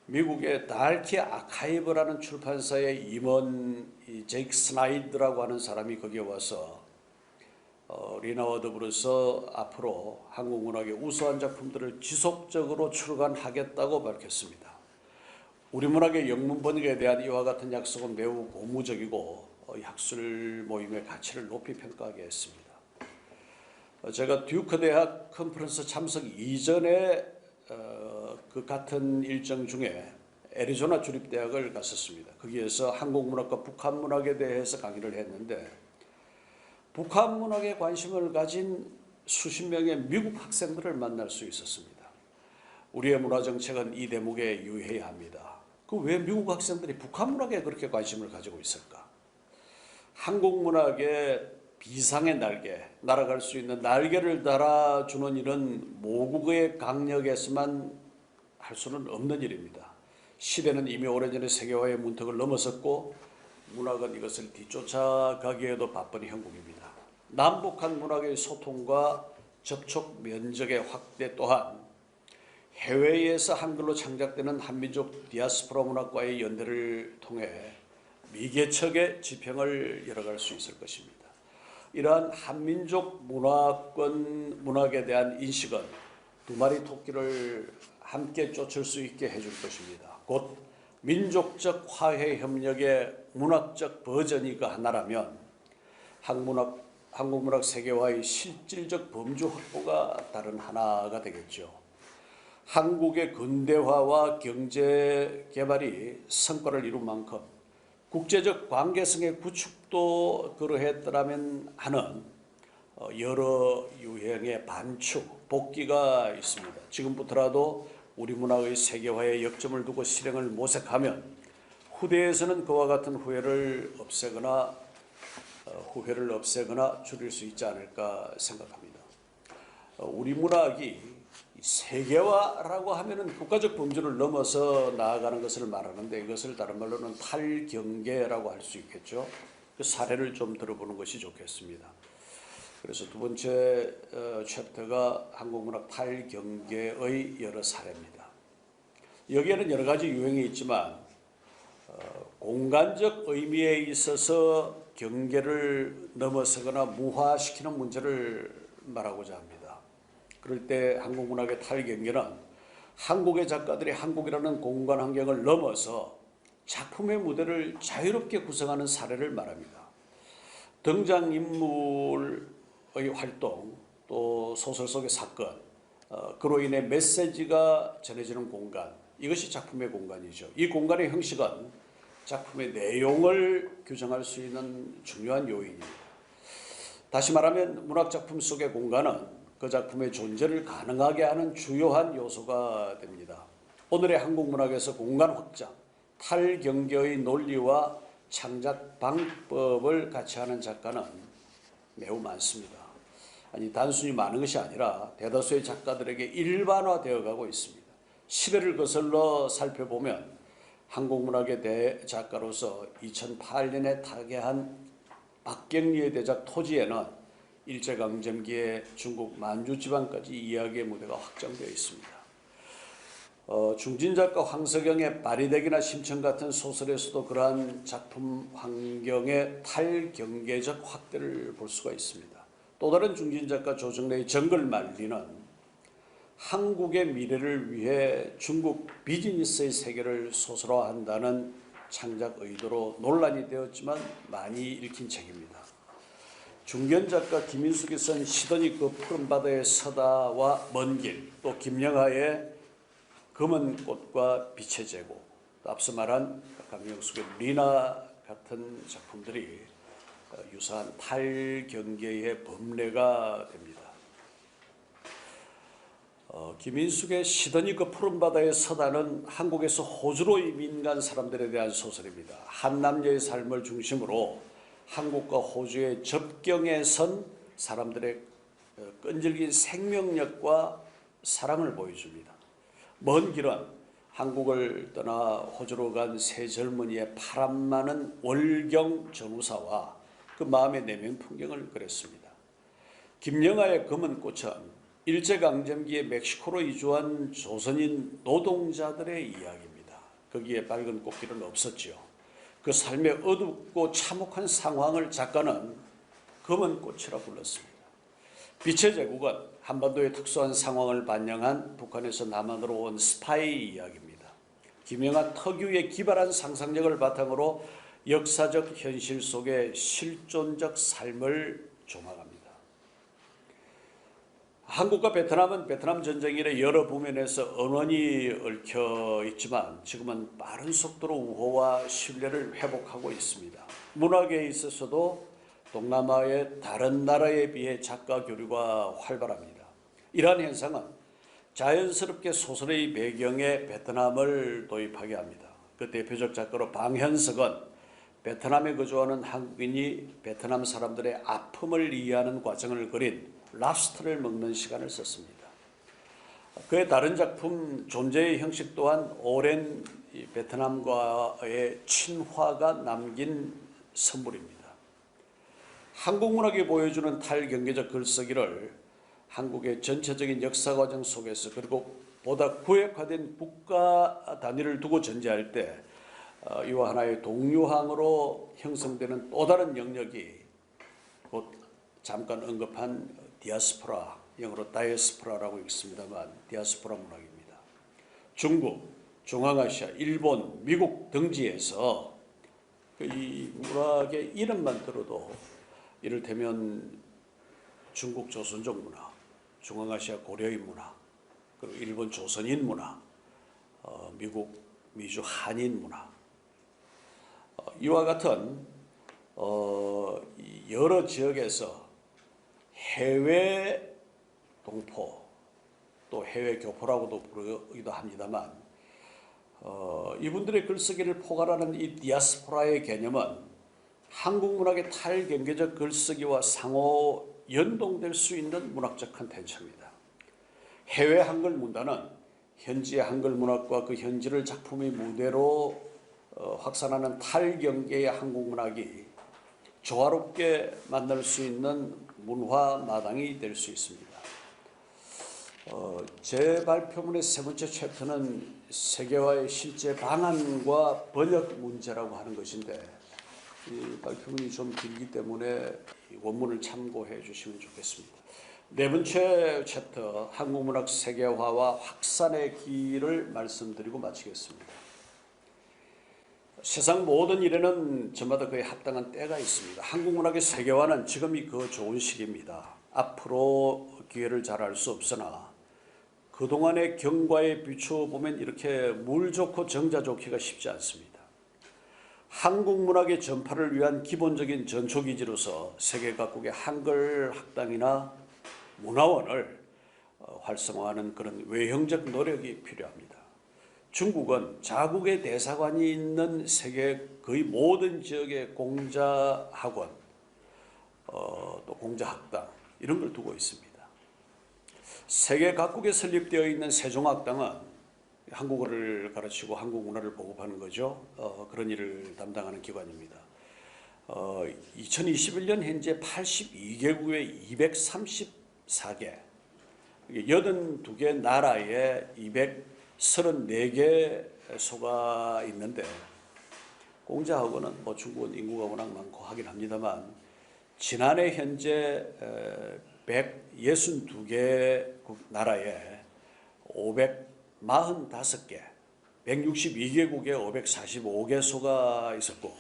Speaker 4: 미국의 달키 아카이브라는 출판사의 임원 제이크 스나이드라고 하는 사람이 거기에 와서 리나와 더불어서 앞으로 한국 문학의 우수한 작품들을 지속적으로 출간하겠다고 밝혔습니다. 우리 문학의 영문 번역에 대한 이와 같은 약속은 매우 고무적이고 학술 모임의 가치를 높이 평가하게 했습니다. 제가 듀크 대학 컨퍼런스 참석 이전에 그 같은 일정 중에 애리조나 주립대학을 갔었습니다. 거기에서 한국 문학과 북한 문학에 대해서 강의를 했는데 북한 문학에 관심을 가진 수십 명의 미국 학생들을 만날 수 있었습니다. 우리의 문화 정책은 이 대목에 유의해야 합니다. 그 왜 미국 학생들이 북한 문학에 그렇게 관심을 가지고 있을까? 한국 문학의 비상의 날개, 날아갈 수 있는 날개를 달아주는 일은 모국의 강력에서만 할 수는 없는 일입니다. 시대는 이미 오래전에 세계화의 문턱을 넘어섰고 문학은 이것을 뒤쫓아가기에도 바쁜 형국입니다. 남북한 문학의 소통과 접촉 면적의 확대 또한 해외에서 한글로 창작되는 한민족 디아스포라 문학과의 연대를 통해 미개척의 지평을 열어갈 수 있을 것입니다. 이러한 한민족 문학에 대한 인식은 두 마리 토끼를 함께 쫓을 수 있게 해줄 것입니다. 곧 민족적 화해 협력의 문학적 버전이가 하나라면 한국 문학 세계화의 실질적 범주 확보가 다른 하나가 되겠죠. 한국의 근대화와 경제 개발이 성과를 이룬 만큼 국제적 관계성의 구축도 그러했더라면 하는 여러 유형의 반축, 복귀가 있습니다. 지금부터라도 우리 문학의 세계화에 역점을 두고 실행을 모색하면 후대에서는 그와 같은 후회를 없애거나 줄일 수 있지 않을까 생각합니다. 우리 문학이 세계화라고 하면은 국가적 범주를 넘어서 나아가는 것을 말하는데 이것을 다른 말로는 탈경계라고 할 수 있겠죠. 그 사례를 좀 들어보는 것이 좋겠습니다. 그래서 두 번째 챕터가 한국문학 탈경계의 여러 사례입니다. 여기에는 여러 가지 유형이 있지만 공간적 의미에 있어서 경계를 넘어서거나 무화시키는 문제를 말하고자 합니다. 그럴 때 한국문학의 탈경계는 한국의 작가들이 한국이라는 공간 환경을 넘어서 작품의 무대를 자유롭게 구성하는 사례를 말합니다. 등장인물의 활동, 또 소설 속의 사건, 그로 인해 메시지가 전해지는 공간, 이것이 작품의 공간이죠. 이 공간의 형식은 작품의 내용을 규정할 수 있는 중요한 요인입니다. 다시 말하면 문학작품 속의 공간은 그 작품의 존재를 가능하게 하는 주요한 요소가 됩니다. 오늘의 한국 문학에서 공간 확장, 탈경계의 논리와 창작 방법을 같이 하는 작가는 매우 많습니다. 아니 단순히 많은 것이 아니라 대다수의 작가들에게 일반화되어 가고 있습니다. 시대를 거슬러 살펴보면 한국 문학의 대작가로서 2008년에 타계한 박경리의 대작 토지에는 일제강점기에 중국 만주 지방까지 이야기의 무대가 확장되어 있습니다. 중진작가 황석영의 바리대기나 심청 같은 소설에서도 그러한 작품 환경의 탈경계적 확대를 볼 수가 있습니다. 또 다른 중진작가 조정래의 정글만리는 한국의 미래를 위해 중국 비즈니스의 세계를 소설화한다는 창작 의도로 논란이 되었지만 많이 읽힌 책입니다. 중견작가 김인숙이 쓴 시드니 그 푸른 바다의 서다와 먼 길, 또 김영하의 검은 꽃과 빛의 제국, 또 앞서 말한 강명숙의 리나 같은 작품들이 유사한 탈경계의 범례가 됩니다. 김인숙의 시드니 그 푸른 바다의 서다는 한국에서 호주로 이민 간 사람들에 대한 소설입니다. 한 남녀의 삶을 중심으로 한국과 호주의 접경에 선 사람들의 끈질긴 생명력과 사랑을 보여줍니다. 먼 길은 한국을 떠나 호주로 간 세 젊은이의 파란 많은 월경 전우사와 그 마음의 내면 풍경을 그렸습니다. 김영하의 검은 꽃은 일제강점기에 멕시코로 이주한 조선인 노동자들의 이야기입니다. 거기에 밝은 꽃길은 없었지요. 그 삶의 어둡고 참혹한 상황을 작가는 검은 꽃이라 불렀습니다. 빛의 제국은 한반도의 특수한 상황을 반영한 북한에서 남한으로 온 스파이 이야기입니다. 김영하 특유의 기발한 상상력을 바탕으로 역사적 현실 속의 실존적 삶을 조망합니다. 한국과 베트남은 베트남 전쟁 이래 여러 부면에서 언원이 얽혀 있지만 지금은 빠른 속도로 우호와 신뢰를 회복하고 있습니다. 문학에 있어서도 동남아의 다른 나라에 비해 작가 교류가 활발합니다. 이러한 현상은 자연스럽게 소설의 배경에 베트남을 도입하게 합니다. 그 대표적 작가로 방현석은 베트남에 거주하는 한국인이 베트남 사람들의 아픔을 이해하는 과정을 그린 랍스터를 먹는 시간을 썼습니다. 그의 다른 작품 존재의 형식 또한 오랜 베트남과의 친화가 남긴 선물입니다. 한국 문학이 보여주는 탈경계적 글쓰기를 한국의 전체적인 역사 과정 속에서 그리고 보다 구획화된 국가 단위를 두고 전제할 때 이와 하나의 동류항으로 형성되는 또 다른 영역이 곧 잠깐 언급한 디아스포라, 영어로 다이아스포라라고 읽습니다만 디아스포라 문학입니다. 중국, 중앙아시아, 일본, 미국 등지에서 이 문학의 이름만 들어도 이를테면 중국 조선족 문화, 중앙아시아 고려인 문화, 그리고 일본 조선인 문화, 미국 미주 한인 문화, 이와 같은 여러 지역에서 해외 동포 또 해외 교포라고도 부르기도 합니다만 이분들의 글쓰기를 포괄하는 이 디아스포라의 개념은 한국 문학의 탈경계적 글쓰기와 상호 연동될 수 있는 문학적 컨텐츠입니다. 해외 한글 문단은 현지의 한글 문학과 그 현지를 작품의 무대로 확산하는 탈경계의 한국 문학이 조화롭게 만날 수 있는 문화 마당이 될 수 있습니다. 제 발표문의 세 번째 챕터는 세계화의 실제 방안과 번역 문제라고 하는 것인데 이 발표문이 좀 길기 때문에 원문을 참고해 주시면 좋겠습니다. 네 번째 챕터 한국문학 세계화와 확산의 길을 말씀드리고 마치겠습니다. 세상 모든 일에는 저마다 그에 합당한 때가 있습니다. 한국문학의 세계화는 지금이 그 좋은 시기입니다. 앞으로 기회를 잘 알 수 없으나 그동안의 경과에 비춰보면 이렇게 물 좋고 정자 좋기가 쉽지 않습니다. 한국문학의 전파를 위한 기본적인 전초기지로서 세계 각국의 한글 학당이나 문화원을 활성화하는 그런 외형적 노력이 필요합니다. 중국은 자국의 대사관이 있는 세계 거의 모든 지역의 공자학원, 또 공자학당 이런 걸 두고 있습니다. 세계 각국에 설립되어 있는 세종학당은 한국어를 가르치고 한국 문화를 보급하는 거죠. 그런 일을 담당하는 기관입니다. 2021년 현재 82개국의 234개, 82개 나라에 234개 소가 있는데 공자학원은 중국은 인구가 워낙 많고 하긴 합니다만 지난해 현재 162개 나라에 545개, 162개국에 545개소가 있었고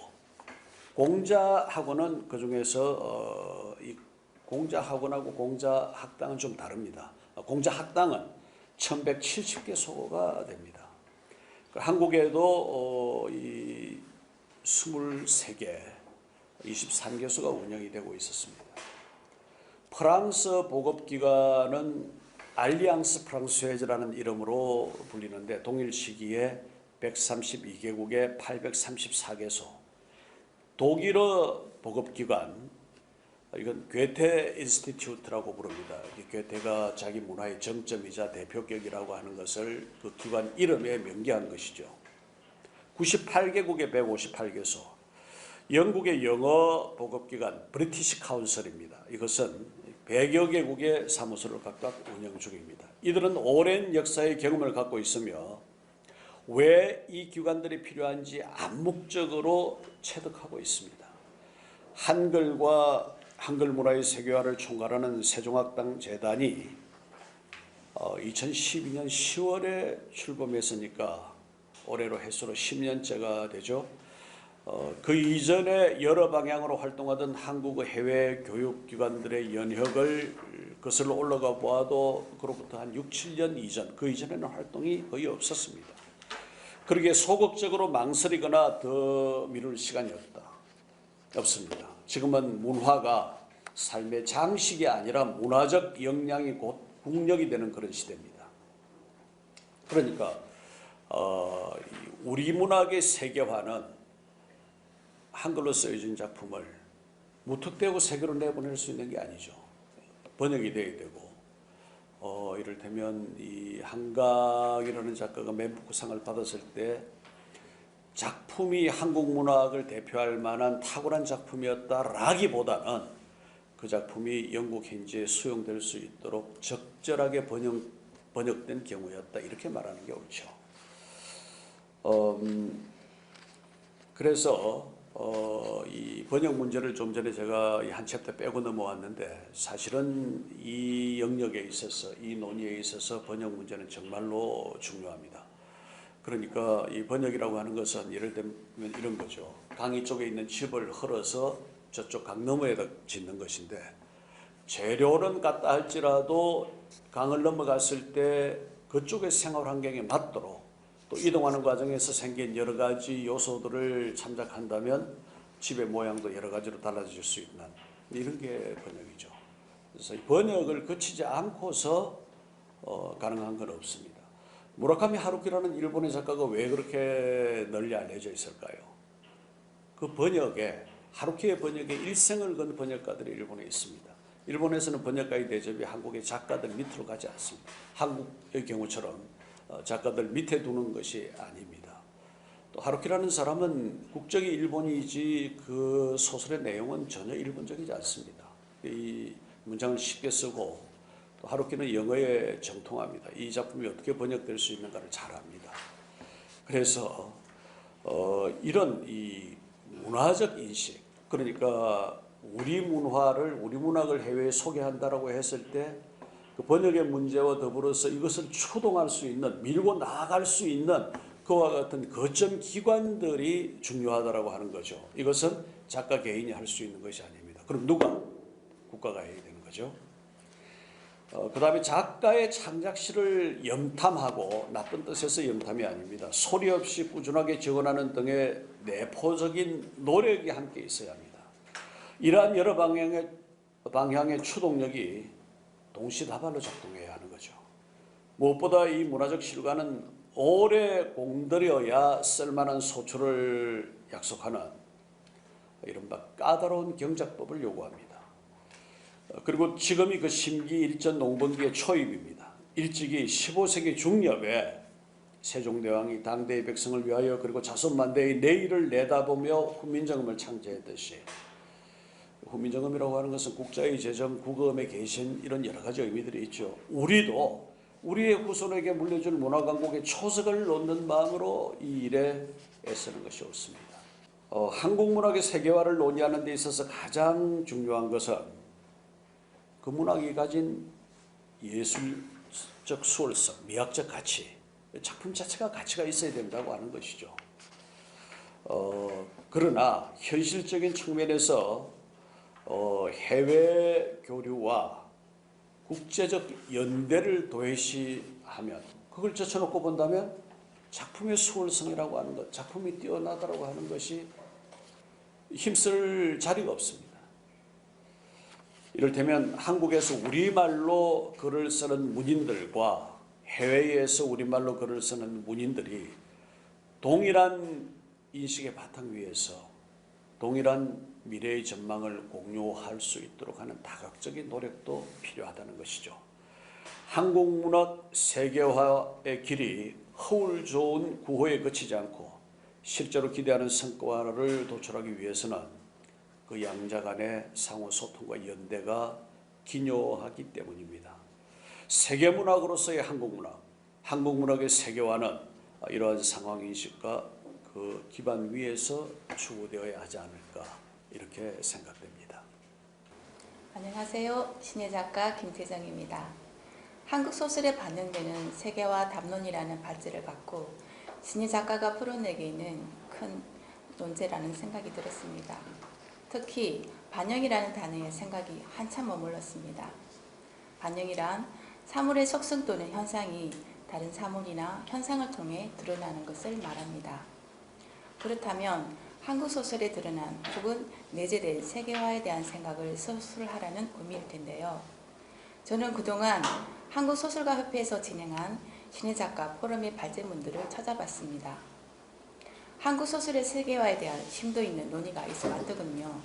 Speaker 4: 공자학원은 그중에서 이 공자학원하고 공자학당은 좀 다릅니다. 공자학당은 1170개소가 됩니다. 한국에도 이 23개 23개소가 운영이 되고 있었습니다. 프랑스 보급기관은 알리앙스 프랑스웨즈라는 이름으로 불리는데 동일 시기에 132개국에 834개소, 독일어 보급기관, 이건 괴테 인스티튜트라고 부릅니다. 괴테가 자기 문화의 정점이자 대표격이라고 하는 것을 그 기관 이름에 명기한 것이죠. 98개국에 158개소, 영국의 영어 보급기관 브리티시 카운슬입니다. 이것은 100여 개국의 사무소를 각각 운영 중입니다. 이들은 오랜 역사의 경험을 갖고 있으며 왜 이 기관들이 필요한지 암묵적으로 체득하고 있습니다. 한글 문화의 세계화를 총괄하는 세종학당 재단이 2012년 10월에 출범했으니까 올해로 해수로 10년째가 되죠. 그 이전에 여러 방향으로 활동하던 한국의 해외 교육기관들의 연혁을 거슬러 올라가 보아도 그로부터 한 6, 7년 이전, 그 이전에는 활동이 거의 없었습니다. 그러기에 소극적으로 망설이거나 더 미룰 시간이 없습니다. 지금은 문화가 삶의 장식이 아니라 문화적 역량이 곧 국력이 되는 그런 시대입니다. 그러니까 우리 문학의 세계화는 한글로 쓰여진 작품을 무턱대고 세계로 내보낼 수 있는 게 아니죠. 번역이 돼야 되고 이를테면 이 한강이라는 작가가 맨부크상을 받았을 때 작품이 한국 문학을 대표할 만한 탁월한 작품이었다라기보다는 그 작품이 영국 현지에 수용될 수 있도록 적절하게 번역된 경우였다, 이렇게 말하는 게 옳죠. 그래서 이 번역 문제를 좀 전에 제가 한 챕터 빼고 넘어왔는데, 사실은 이 영역에 있어서, 이 논의에 있어서 번역 문제는 정말로 중요합니다. 그러니까 이 번역이라고 하는 것은 예를 들면 이런 거죠. 강이 쪽에 있는 집을 헐어서 저쪽 강 너머에다 짓는 것인데, 재료는 같다 할지라도 강을 넘어갔을 때 그쪽의 생활 환경에 맞도록 또 이동하는 과정에서 생긴 여러 가지 요소들을 참작한다면 집의 모양도 여러 가지로 달라질 수 있는, 이런 게 번역이죠. 그래서 번역을 거치지 않고서 가능한 건 없습니다. 무라카미 하루키라는 일본의 작가가 왜 그렇게 널리 알려져 있을까요? 그 번역에, 하루키의 번역에 일생을 건 번역가들이 일본에 있습니다. 일본에서는 번역가의 대접이 한국의 작가들 밑으로 가지 않습니다. 한국의 경우처럼 작가들 밑에 두는 것이 아닙니다. 또 하루키라는 사람은 국적이 일본이지 그 소설의 내용은 전혀 일본적이지 않습니다. 이 문장을 쉽게 쓰고, 또 하루키는 영어에 정통합니다. 이 작품이 어떻게 번역될 수 있는가를 잘 압니다. 그래서 이런 이 문화적 인식, 그러니까 우리 문학을 해외에 소개한다라고 했을 때 그 번역의 문제와 더불어서 이것을 추동할 수 있는, 밀고 나아갈 수 있는 그와 같은 거점 기관들이 중요하다라고 하는 거죠. 이것은 작가 개인이 할 수 있는 것이 아닙니다. 그럼 누가? 국가가 해야 되는 거죠. 그 다음에 작가의 창작실을 염탐하고, 나쁜 뜻에서 염탐이 아닙니다. 소리 없이 꾸준하게 적어나는 등의 내포적인 노력이 함께 있어야 합니다. 이러한 여러 방향의 추동력이 동시다발로 작동해야 하는 거죠. 무엇보다 이 문화적 실과는 오래 공들여야 쓸만한 소출을 약속하는 이른바 까다로운 경작법을 요구합니다. 그리고 지금이 그 심기일전 농번기의 초입입니다. 일찍이 15세기 중엽에 세종대왕이 당대의 백성을 위하여 그리고 자손만대의 내일을 내다보며 훈민정음을 창제했듯이, 훈민정음이라고 하는 것은 국자의 재정, 국음의 개신, 이런 여러 가지 의미들이 있죠. 우리도 우리의 후손에게 물려줄 문화강국의 초석을 놓는 마음으로 이 일에 애쓰는 것이 옳습니다. 한국 문학의 세계화를 논의하는 데 있어서 가장 중요한 것은 그 문학이 가진 예술적 수월성, 미학적 가치, 작품 자체가 가치가 있어야 된다고 하는 것이죠. 그러나 현실적인 측면에서 해외 교류와 국제적 연대를 도외시하면, 그걸 젖혀놓고 본다면, 작품의 수월성이라고 하는 것, 작품이 뛰어나다라고 하는 것이 힘쓸 자리가 없습니다. 이를테면 한국에서 우리말로 글을 쓰는 문인들과 해외에서 우리말로 글을 쓰는 문인들이 동일한 인식의 바탕 위에서 동일한 미래의 전망을 공유할 수 있도록 하는 다각적인 노력도 필요하다는 것이죠. 한국 문학 세계화의 길이 허울 좋은 구호에 그치지 않고 실제로 기대하는 성과를 도출하기 위해서는 그 양자 간의 상호 소통과 연대가 기묘하기 때문입니다. 세계문학으로서의 한국문학, 한국문학의 세계화는 이러한 상황인식과 그 기반 위에서 추구되어야 하지 않을까 이렇게 생각됩니다.
Speaker 5: 안녕하세요. 신예 작가 김태정입니다. 한국 소설에 반영되는 세계화 담론이라는 발제를 받고 신예 작가가 풀어내기에는 큰 논제라는 생각이 들었습니다. 특히 반영이라는 단어에 생각이 한참 머물렀습니다. 반영이란 사물의 속성 또는 현상이 다른 사물이나 현상을 통해 드러나는 것을 말합니다. 그렇다면 한국 소설에 드러난 혹은 내재된 세계화에 대한 생각을 서술하라는 의미일 텐데요. 저는 그동안 한국소설가협회에서 진행한 신예 작가 포럼의 발제문들을 찾아봤습니다. 한국 소설의 세계화에 대한 심도 있는 논의가 있어 왔더군요.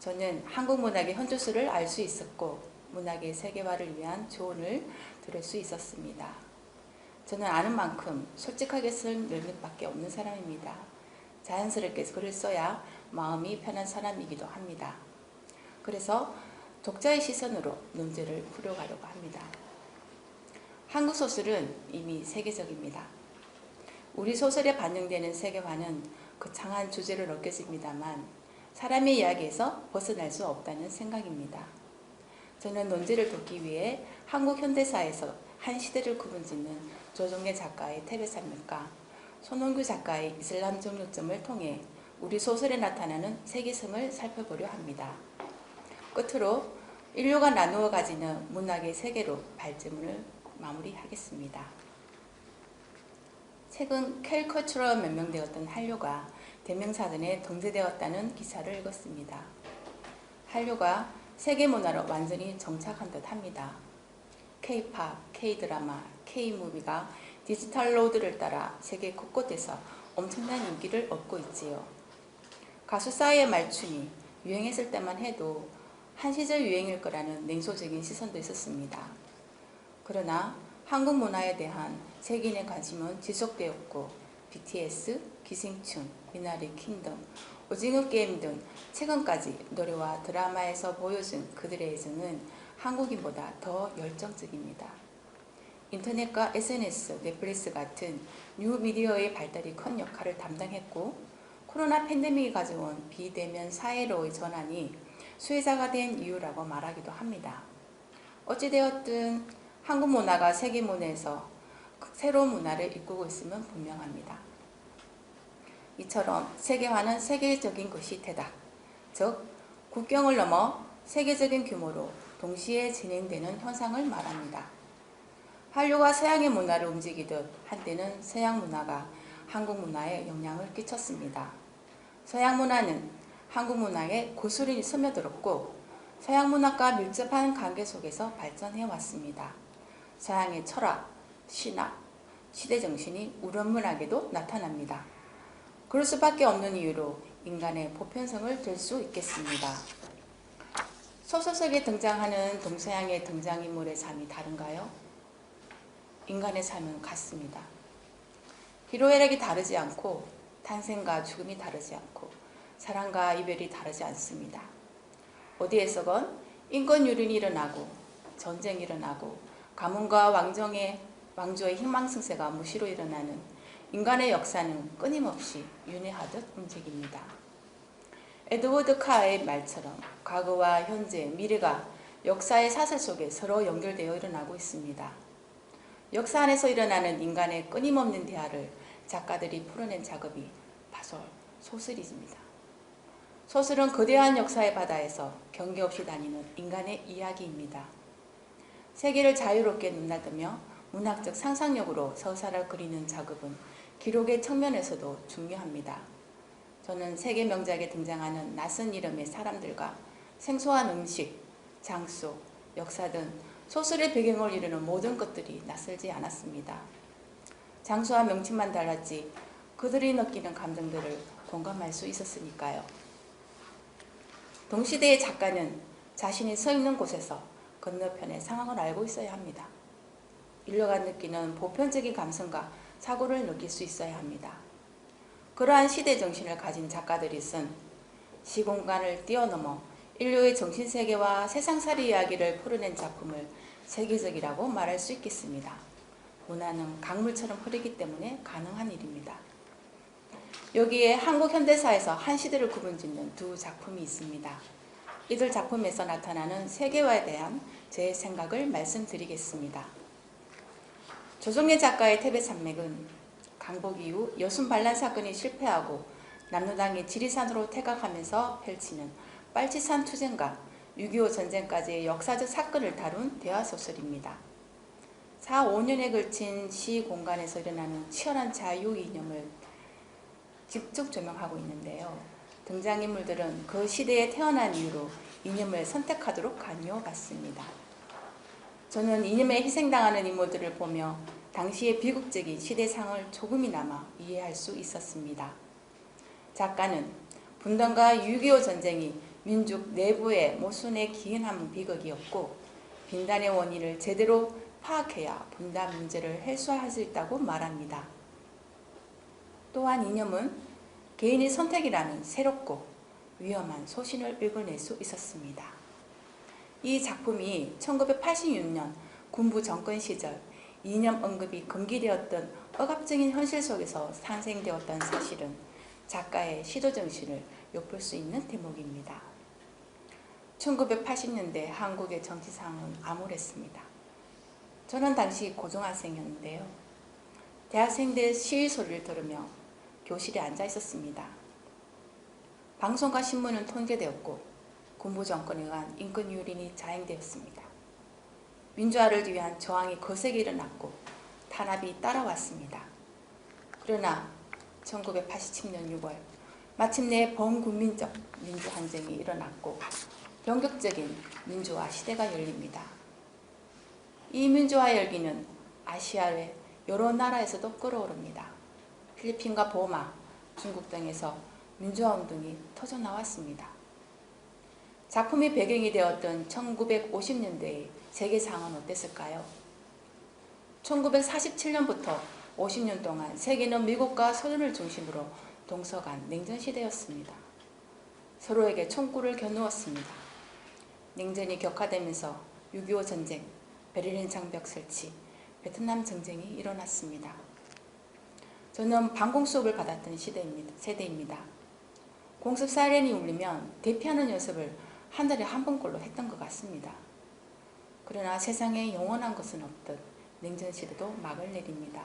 Speaker 5: 저는 한국 문학의 현주소를 알 수 있었고 문학의 세계화를 위한 조언을 들을 수 있었습니다. 저는 아는 만큼 솔직하게 쓸 능력밖에 없는 사람입니다. 자연스럽게 글을 써야 마음이 편한 사람이기도 합니다. 그래서 독자의 시선으로 논제를 풀어가려고 합니다. 한국 소설은 이미 세계적입니다. 우리 소설에 반영되는 세계화는 거창한 주제로 느껴집니다만 사람의 이야기에서 벗어날 수 없다는 생각입니다. 저는 논제를 돕기 위해 한국 현대사에서 한 시대를 구분짓는 조정래 작가의 태백산맥과 손원규 작가의 이슬람 정육점을 통해 우리 소설에 나타나는 세계성을 살펴보려 합니다. 끝으로 인류가 나누어 가지는 문학의 세계로 발제문을 마무리하겠습니다. 최근 캐리커처로 명명되었던 한류가 대명사전에 등재되었다는 기사를 읽었습니다. 한류가 세계문화로 완전히 정착한 듯합니다. K-팝, K-드라마, K-무비가 디지털 로드를 따라 세계 곳곳에서 엄청난 인기를 얻고 있지요. 가수 싸이의 말춤이 유행했을 때만 해도 한 시절 유행일 거라는 냉소적인 시선도 있었습니다. 그러나 한국 문화에 대한 세계인의 관심은 지속되었고 BTS, 기생충, 미나리 킹덤, 오징어 게임 등 최근까지 노래와 드라마에서 보여준 그들의 애정은 한국인보다 더 열정적입니다. 인터넷과 SNS, 넷플릭스 같은 뉴미디어의 발달이 큰 역할을 담당했고 코로나 팬데믹이 가져온 비대면 사회로의 전환이 수혜자가 된 이유라고 말하기도 합니다. 어찌되었든 한국 문화가 세계 문화에서 새로운 문화를 이끌고 있음은 분명합니다. 이처럼 세계화는 세계적인 것이 되다. 즉 국경을 넘어 세계적인 규모로 동시에 진행되는 현상을 말합니다. 한류가 서양의 문화를 움직이듯 한때는 서양 문화가 한국 문화에 영향을 끼쳤습니다. 서양 문화는 한국 문화에 고스란히 스며들었고 서양 문학과 밀접한 관계 속에서 발전해 왔습니다. 서양의 철학, 신학, 시대정신이 우리 문학에도 나타납니다. 그럴 수밖에 없는 이유로 인간의 보편성을 들 수 있겠습니다. 소설 속에 등장하는 동서양의 등장인물의 삶이 다른가요? 인간의 삶은 같습니다. 희로애락이 다르지 않고 탄생과 죽음이 다르지 않고 사랑과 이별이 다르지 않습니다. 어디에서건 인권유린이 일어나고 전쟁이 일어나고 가문과 왕조의 희망승세가 무시로 일어나는 인간의 역사는 끊임없이 윤회하듯 움직입니다. 에드워드 카의 말처럼 과거와 현재, 미래가 역사의 사슬 속에 서로 연결되어 일어나고 있습니다. 역사 안에서 일어나는 인간의 끊임없는 대화를 작가들이 풀어낸 작업이 바로 소설입니다. 소설은 거대한 역사의 바다에서 경계 없이 다니는 인간의 이야기입니다. 세계를 자유롭게 눈나들며 문학적 상상력으로 서사를 그리는 작업은 기록의 측면에서도 중요합니다. 저는 세계 명작에 등장하는 낯선 이름의 사람들과 생소한 음식, 장소, 역사 등 소설의 배경을 이루는 모든 것들이 낯설지 않았습니다. 장소와 명칭만 달랐지 그들이 느끼는 감정들을 공감할 수 있었으니까요. 동시대의 작가는 자신이 서 있는 곳에서 건너편의 상황을 알고 있어야 합니다. 인류가 느끼는 보편적인 감성과 사고를 느낄 수 있어야 합니다. 그러한 시대 정신을 가진 작가들이 쓴 시공간을 뛰어넘어 인류의 정신세계와 세상살이 이야기를 풀어낸 작품을 세계적이라고 말할 수 있겠습니다. 문화는 강물처럼 흐르기 때문에 가능한 일입니다. 여기에 한국 현대사에서 한 시대를 구분짓는 두 작품이 있습니다. 이들 작품에서 나타나는 세계화에 대한 제 생각을 말씀드리겠습니다. 조정래 작가의 태백산맥은 강복 이후 여순 반란 사건이 실패하고 남로당이 지리산으로 퇴각하면서 펼치는 빨치산 투쟁과 6.25 전쟁까지의 역사적 사건을 다룬 대화소설입니다. 4, 5년에 걸친 시 공간에서 일어나는 치열한 자유 이념을 직접 조명하고 있는데요. 등장인물들은 그 시대에 태어난 이유로 이념을 선택하도록 강요받습니다. 저는 이념에 희생당하는 인물들을 보며 당시의 비극적인 시대상을 조금이나마 이해할 수 있었습니다. 작가는 분단과 6.25 전쟁이 민족 내부의 모순에 기인한 비극이었고 빈단의 원인을 제대로 파악해야 분단 문제를 해소할 수 있다고 말합니다. 또한 이념은 개인의 선택이라는 새롭고 위험한 소신을 읽어낼 수 있었습니다. 이 작품이 1986년 군부 정권 시절 이념 언급이 금기되었던 억압적인 현실 속에서 탄생되었다는 사실은 작가의 시도정신을 엿볼 수 있는 대목입니다. 1980년대 한국의 정치 상황은 암울했습니다. 저는 당시 고등학생이었는데요. 대학생들 시위 소리를 들으며 교실에 앉아 있었습니다. 방송과 신문은 통제되었고 군부 정권에 의한 인권 유린이 자행되었습니다. 민주화를 위한 저항이 거세게 일어났고 탄압이 따라왔습니다. 그러나 1987년 6월 마침내 범국민적 민주항쟁이 일어났고 본격적인 민주화 시대가 열립니다. 이 민주화 열기는 아시아의 여러 나라에서도 끌어오릅니다. 필리핀과 버마, 중국 등에서 민주화 운동이 터져나왔습니다. 작품의 배경이 되었던 1950년대의 세계 상황은 어땠을까요? 1947년부터 50년 동안 세계는 미국과 소련을 중심으로 동서간 냉전시대였습니다. 서로에게 총구를 겨누었습니다. 냉전이 격화되면서 6.25 전쟁, 베를린 장벽 설치, 베트남 전쟁이 일어났습니다. 저는 방공 수업을 받았던 세대입니다. 공습 사이렌이 울리면 대피하는 연습을 한 달에 한 번꼴로 했던 것 같습니다. 그러나 세상에 영원한 것은 없듯 냉전시대도 막을 내립니다.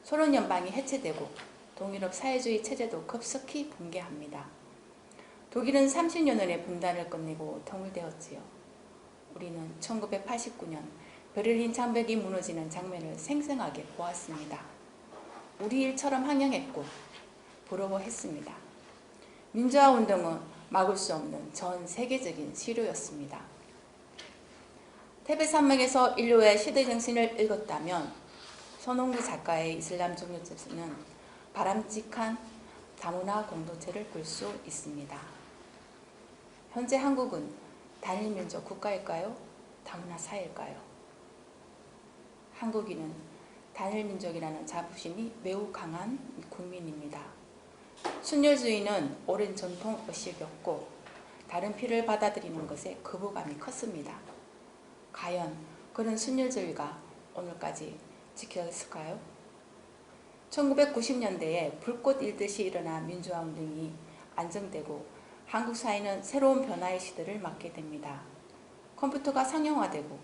Speaker 5: 소련 연방이 해체되고 동유럽 사회주의 체제도 급속히 붕괴합니다. 독일은 30여 년의 분단을 끝내고 통일되었지요. 우리는 1989년 베를린 장벽이 무너지는 장면을 생생하게 보았습니다. 우리 일처럼 항영했고 부러워했습니다. 민주화 운동은 막을 수 없는 전 세계적인 시류였습니다. 태백산맥에서 인류의 시대정신을 읽었다면 손홍구 작가의 이슬람 종교에서는 바람직한 다문화 공동체를 볼 수 있습니다. 현재 한국은 단일민족 국가일까요? 다문화 사회일까요? 한국인은 단일민족이라는 자부심이 매우 강한 국민입니다. 순혈주의는 오랜 전통 의식이었고 다른 피를 받아들이는 것에 거부감이 컸습니다. 과연 그런 순혈주의가 오늘까지 지켜졌을까요? 1990년대에 불꽃 일듯이 일어난 민주화 운동이 안정되고 한국 사회는 새로운 변화의 시대를 맞게 됩니다. 컴퓨터가 상용화되고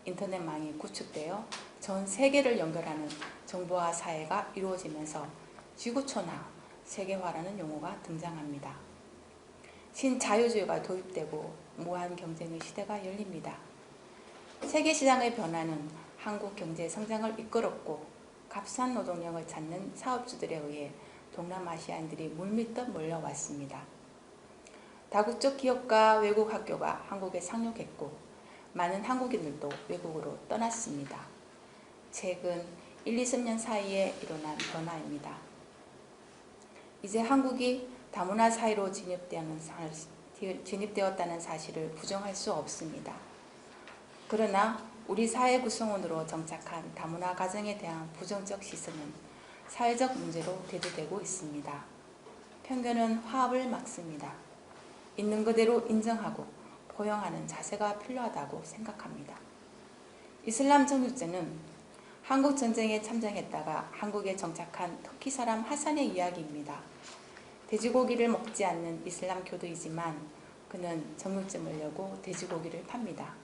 Speaker 5: 인터넷망이 구축되어 전 세계를 연결하는 정보화 사회가 이루어지면서 지구촌화, 세계화라는 용어가 등장합니다. 신자유주의가 도입되고 무한 경쟁의 시대가 열립니다. 세계시장의 변화는 한국 경제 성장을 이끌었고 값싼 노동력을 찾는 사업주들에 의해 동남아시아인들이 물밀듯 몰려왔습니다. 다국적 기업과 외국 학교가 한국에 상륙했고 많은 한국인들도 외국으로 떠났습니다. 최근 1, 20년 사이에 일어난 변화입니다. 이제 한국이 다문화 사회로 진입되었다는 사실을 부정할 수 없습니다. 그러나 우리 사회 구성원으로 정착한 다문화 가정에 대한 부정적 시선은 사회적 문제로 대두되고 있습니다. 편견은 화합을 막습니다. 있는 그대로 인정하고 포용하는 자세가 필요하다고 생각합니다. 이슬람 정육제는 한국 전쟁에 참전했다가 한국에 정착한 터키 사람 하산의 이야기입니다. 돼지고기를 먹지 않는 이슬람 교도이지만 그는 정육제 먹려고 돼지고기를 팝니다.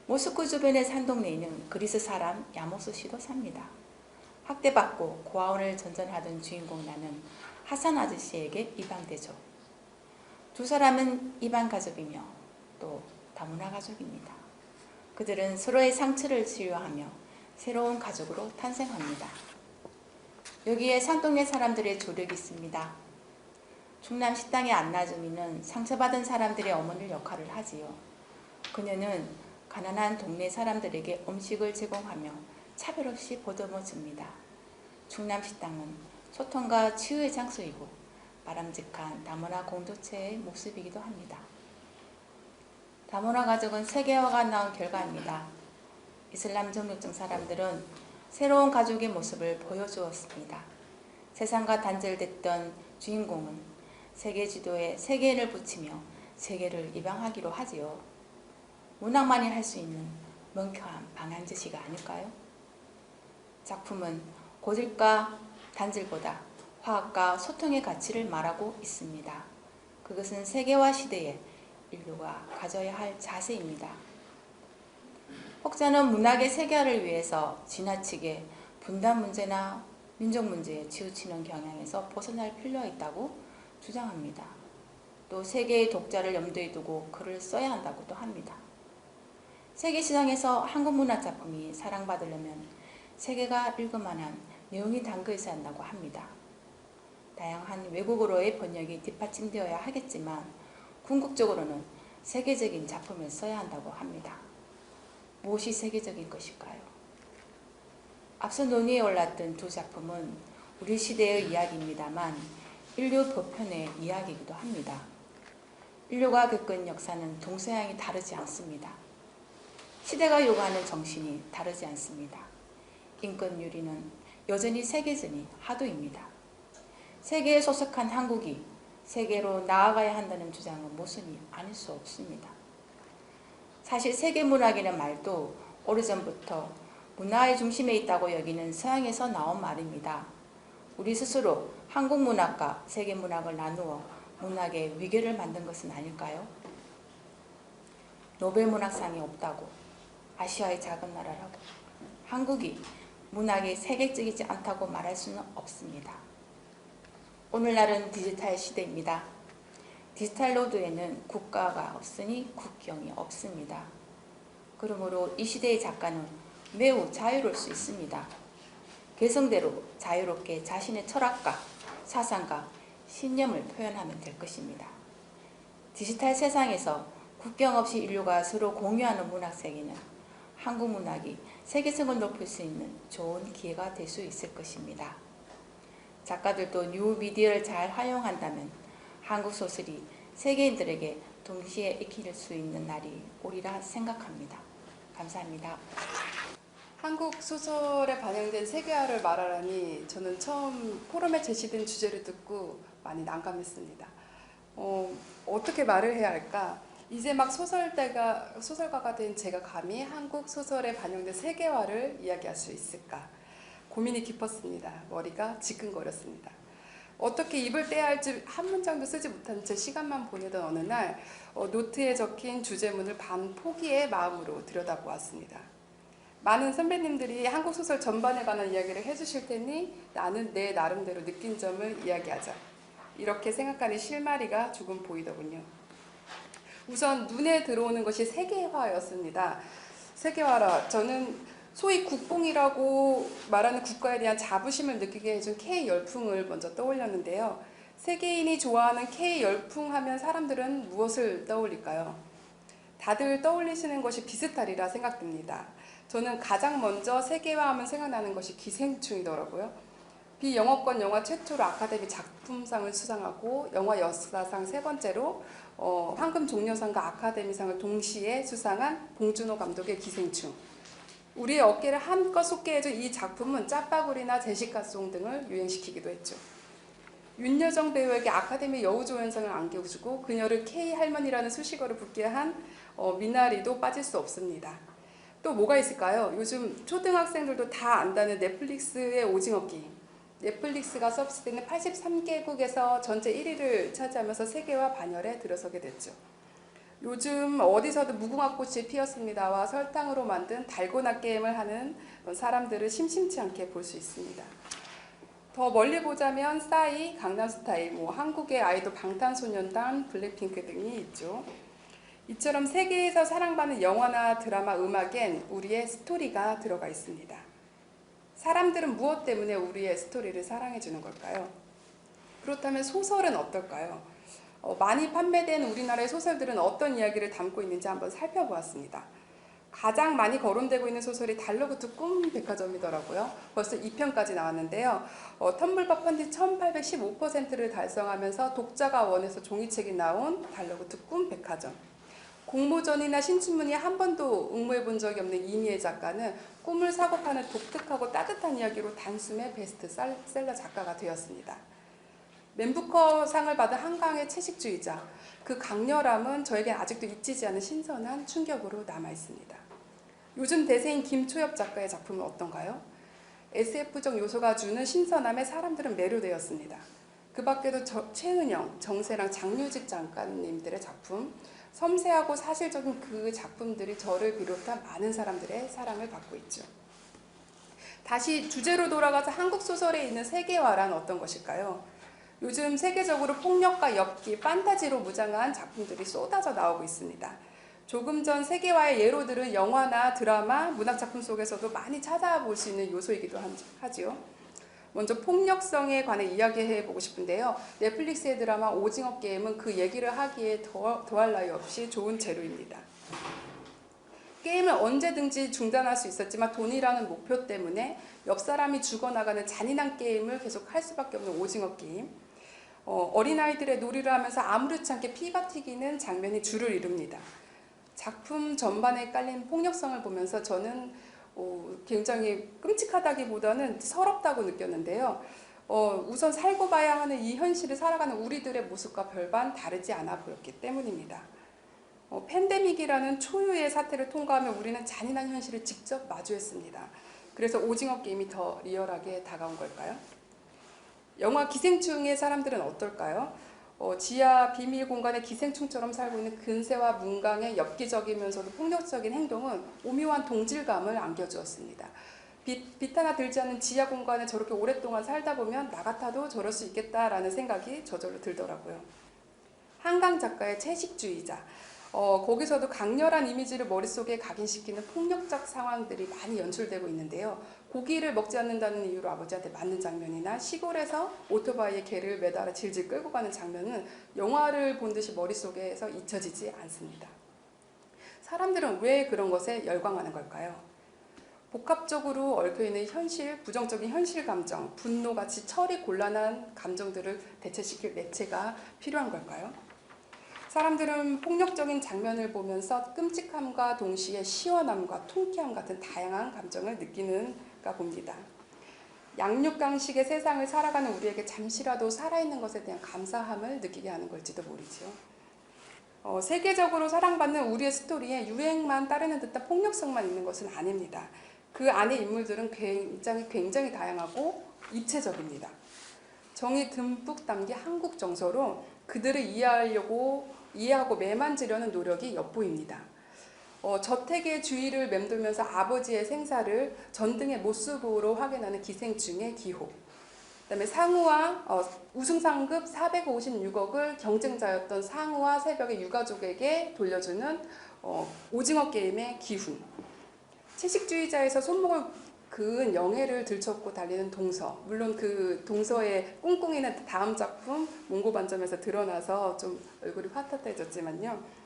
Speaker 5: 모스크 주변의 산 동네에는 그리스 사람 야모스 씨도 삽니다. 학대받고 고아원을 전전하던 주인공이라는 하산 아저씨에게 입양되죠. 두 사람은 입양 가족이며 또 다문화 가족입니다. 그들은 서로의 상처를 치유하며 새로운 가족으로 탄생합니다. 여기에 산동네 사람들의 조력이 있습니다. 충남 식당의 안나주미는 상처받은 사람들의 어머니 역할을 하지요. 그녀는 가난한 동네 사람들에게 음식을 제공하며 차별 없이 보듬어 줍니다. 충남 식당은 소통과 치유의 장소이고 바람직한 다문화 공동체의 모습이기도 합니다. 다문화 가족은 세계화가 나온 결과입니다. 이슬람 정육점 사람들은 새로운 가족의 모습을 보여주었습니다. 세상과 단절됐던 주인공은 세계 지도에 세계를 붙이며 세계를 입양하기로 하지요. 문학만이 할 수 있는 명쾌한 방향제시가 아닐까요? 작품은 고질과 단절보다 화합과 소통의 가치를 말하고 있습니다. 그것은 세계화 시대에 인류가 가져야 할 자세입니다. 혹자는 문학의 세계화를 위해서 지나치게 분단 문제나 민족 문제에 치우치는 경향에서 벗어날 필요가 있다고 주장합니다. 또 세계의 독자를 염두에 두고 글을 써야 한다고도 합니다. 세계 시장에서 한국 문학 작품이 사랑받으려면 세계가 읽을만한 내용이 담겨 있어야 한다고 합니다. 다양한 외국어로의 번역이 뒷받침되어야 하겠지만 궁극적으로는 세계적인 작품을 써야 한다고 합니다. 무엇이 세계적인 것일까요? 앞서 논의에 올랐던 두 작품은 우리 시대의 이야기입니다만 인류 보편의 이야기이기도 합니다. 인류가 겪은 역사는 동서양이 다르지 않습니다. 시대가 요구하는 정신이 다르지 않습니다. 인권 유리는 여전히 세계전이 하도입니다. 세계에 소속한 한국이 세계로 나아가야 한다는 주장은 모순이 아닐 수 없습니다. 사실 세계문학이라는 말도 오래전부터 문화의 중심에 있다고 여기는 서양에서 나온 말입니다. 우리 스스로 한국 문학과 세계 문학을 나누어 문학의 위계를 만든 것은 아닐까요? 노벨 문학상이 없다고, 아시아의 작은 나라라고, 한국이 문학이 세계적이지 않다고 말할 수는 없습니다. 오늘날은 디지털 시대입니다. 디지털 로드에는 국가가 없으니 국경이 없습니다. 그러므로 이 시대의 작가는 매우 자유로울 수 있습니다. 개성대로 자유롭게 자신의 철학과 사상과 신념을 표현하면 될 것입니다. 디지털 세상에서 국경 없이 인류가 서로 공유하는 문학 세계는 한국 문학이 세계성을 높일 수 있는 좋은 기회가 될 수 있을 것입니다. 작가들도 뉴미디어를 잘 활용한다면 한국 소설이 세계인들에게 동시에 익힐 수 있는 날이 오리라 생각합니다. 감사합니다.
Speaker 6: 한국 소설에 반영된 세계화를 말하라니 저는 처음 포럼에 제시된 주제를 듣고 많이 난감했습니다. 어떻게 말을 해야 할까? 이제 막 소설가가 된 제가 감히 한국 소설에 반영된 세계화를 이야기할 수 있을까? 고민이 깊었습니다. 머리가 지끈거렸습니다. 어떻게 입을 떼야 할지 한 문장도 쓰지 못한 채 시간만 보내던 어느 날 노트에 적힌 주제문을 반 포기의 마음으로 들여다보았습니다. 많은 선배님들이 한국 소설 전반에 관한 이야기를 해주실 테니 나는 내 나름대로 느낀 점을 이야기하자. 이렇게 생각하는 실마리가 조금 보이더군요. 우선 눈에 들어오는 것이 세계화였습니다. 세계화라 저는 소위 국뽕이라고 말하는 국가에 대한 자부심을 느끼게 해준 K 열풍을 먼저 떠올렸는데요. 세계인이 좋아하는 K 열풍 하면 사람들은 무엇을 떠올릴까요? 다들 떠올리시는 것이 비슷하리라 생각됩니다. 저는 가장 먼저 세계화하면 생각나는 것이 기생충이더라고요. 비영어권 영화 최초로 아카데미 작품상을 수상하고 영화 역사상 세 번째로 황금 종려상과 아카데미상을 동시에 수상한 봉준호 감독의 기생충. 우리의 어깨를 한껏 솟게 해준 이 작품은 짜파구리나 제시카송 등을 유행시키기도 했죠. 윤여정 배우에게 아카데미 여우조연상을 안겨주고 그녀를 K할머니라는 수식어를 붙게 한 미나리도 빠질 수 없습니다. 또 뭐가 있을까요? 요즘 초등학생들도 다 안다는 넷플릭스의 오징어 게임. 넷플릭스가 서비스되는 83개국에서 전체 1위를 차지하면서 세계화 반열에 들어서게 됐죠. 요즘 어디서도 무궁화꽃이 피었습니다와 설탕으로 만든 달고나 게임을 하는 사람들을 심심치 않게 볼 수 있습니다. 더 멀리 보자면 싸이, 강남스타일, 한국의 아이돌 방탄소년단, 블랙핑크 등이 있죠. 이처럼 세계에서 사랑받는 영화나 드라마, 음악엔 우리의 스토리가 들어가 있습니다. 사람들은 무엇 때문에 우리의 스토리를 사랑해주는 걸까요? 그렇다면 소설은 어떨까요? 많이 판매된 우리나라의 소설들은 어떤 이야기를 담고 있는지 한번 살펴보았습니다. 가장 많이 거론되고 있는 소설이 달러구트 꿈 백화점이더라고요. 벌써 2편까지 나왔는데요. 텀블벅 펀딩 1815%를 달성하면서 독자가 원해서 종이책이 나온 달러구트 꿈 백화점. 공모전이나 신춘문예에 한 번도 응모해 본 적이 없는 이미애 작가는 꿈을 사고 파는 독특하고 따뜻한 이야기로 단숨에 베스트셀러 작가가 되었습니다. 맨부커상을 받은 한강의 채식주의자, 그 강렬함은 저에게 아직도 잊히지 않은 신선한 충격으로 남아있습니다. 요즘 대세인 김초엽 작가의 작품은 어떤가요? SF적 요소가 주는 신선함에 사람들은 매료되었습니다. 그 밖에도 최은영, 정세랑, 장유직 작가님들의 작품, 섬세하고 사실적인 그 작품들이 저를 비롯한 많은 사람들의 사랑을 받고 있죠. 다시 주제로 돌아가서 한국 소설에 있는 세계화란 어떤 것일까요? 요즘 세계적으로 폭력과 엽기, 판타지로 무장한 작품들이 쏟아져 나오고 있습니다. 조금 전 세계화의 예로들은 영화나 드라마, 문학작품 속에서도 많이 찾아볼 수 있는 요소이기도 하지요. 먼저 폭력성에 관해 이야기해보고 싶은데요. 넷플릭스의 드라마 오징어 게임은 그 얘기를 하기에 더할 나위 없이 좋은 재료입니다. 게임을 언제든지 중단할 수 있었지만 돈이라는 목표 때문에 옆 사람이 죽어나가는 잔인한 게임을 계속 할 수밖에 없는 오징어 게임. 어린아이들의 놀이를 하면서 아무렇지 않게 피가 튀기는 장면이 주를 이룹니다. 작품 전반에 깔린 폭력성을 보면서 저는 굉장히 끔찍하다기보다는 서럽다고 느꼈는데요. 우선 살고 봐야 하는 이 현실을 살아가는 우리들의 모습과 별반 다르지 않아 보였기 때문입니다. 팬데믹이라는 초유의 사태를 통과하며 우리는 잔인한 현실을 직접 마주했습니다. 그래서 오징어 게임이 더 리얼하게 다가온 걸까요? 영화 기생충의 사람들은 어떨까요? 지하 비밀 공간의 기생충처럼 살고 있는 근세와 문강의 엽기적이면서도 폭력적인 행동은 오묘한 동질감을 안겨주었습니다. 빛 하나 들지 않는 지하 공간에 저렇게 오랫동안 살다 보면 나 같아도 저럴 수 있겠다라는 생각이 저절로 들더라고요. 한강 작가의 채식주의자. 거기서도 강렬한 이미지를 머릿속에 각인시키는 폭력적 상황들이 많이 연출되고 있는데요. 고기를 먹지 않는다는 이유로 아버지한테 맞는 장면이나 시골에서 오토바이에 개를 매달아 질질 끌고 가는 장면은 영화를 본 듯이 머릿속에서 잊혀지지 않습니다. 사람들은 왜 그런 것에 열광하는 걸까요? 복합적으로 얽혀있는 현실, 부정적인 현실 감정, 분노같이 처리 곤란한 감정들을 대체시킬 매체가 필요한 걸까요? 사람들은 폭력적인 장면을 보면서 끔찍함과 동시에 시원함과 통쾌함 같은 다양한 감정을 느끼는가 봅니다. 양육강식의 세상을 살아가는 우리에게 잠시라도 살아있는 것에 대한 감사함을 느끼게 하는 걸지도 모르죠. 세계적으로 사랑받는 우리의 스토리에 유행만 따르는 듯한 폭력성만 있는 것은 아닙니다. 그 안의 인물들은 굉장히 다양하고 입체적입니다. 정이 듬뿍 담긴 한국 정서로 그들을 이해하고 매만지려는 노력이 엿보입니다. 저택의 주위를 맴돌면서 아버지의 생사를 전등의 모습으로 확인하는 기생충의 기호. 그다음에 상우와 우승상급 456억을 경쟁자였던 상우와 새벽의 유가족에게 돌려주는 오징어 게임의 기훈. 채식주의자에서 손목을 그은 영해를 들쳐업고 달리는 동서. 물론 그 동서의 꿍꿍이는 다음 작품 몽고반점에서 드러나서 좀 얼굴이 화탓해졌지만요.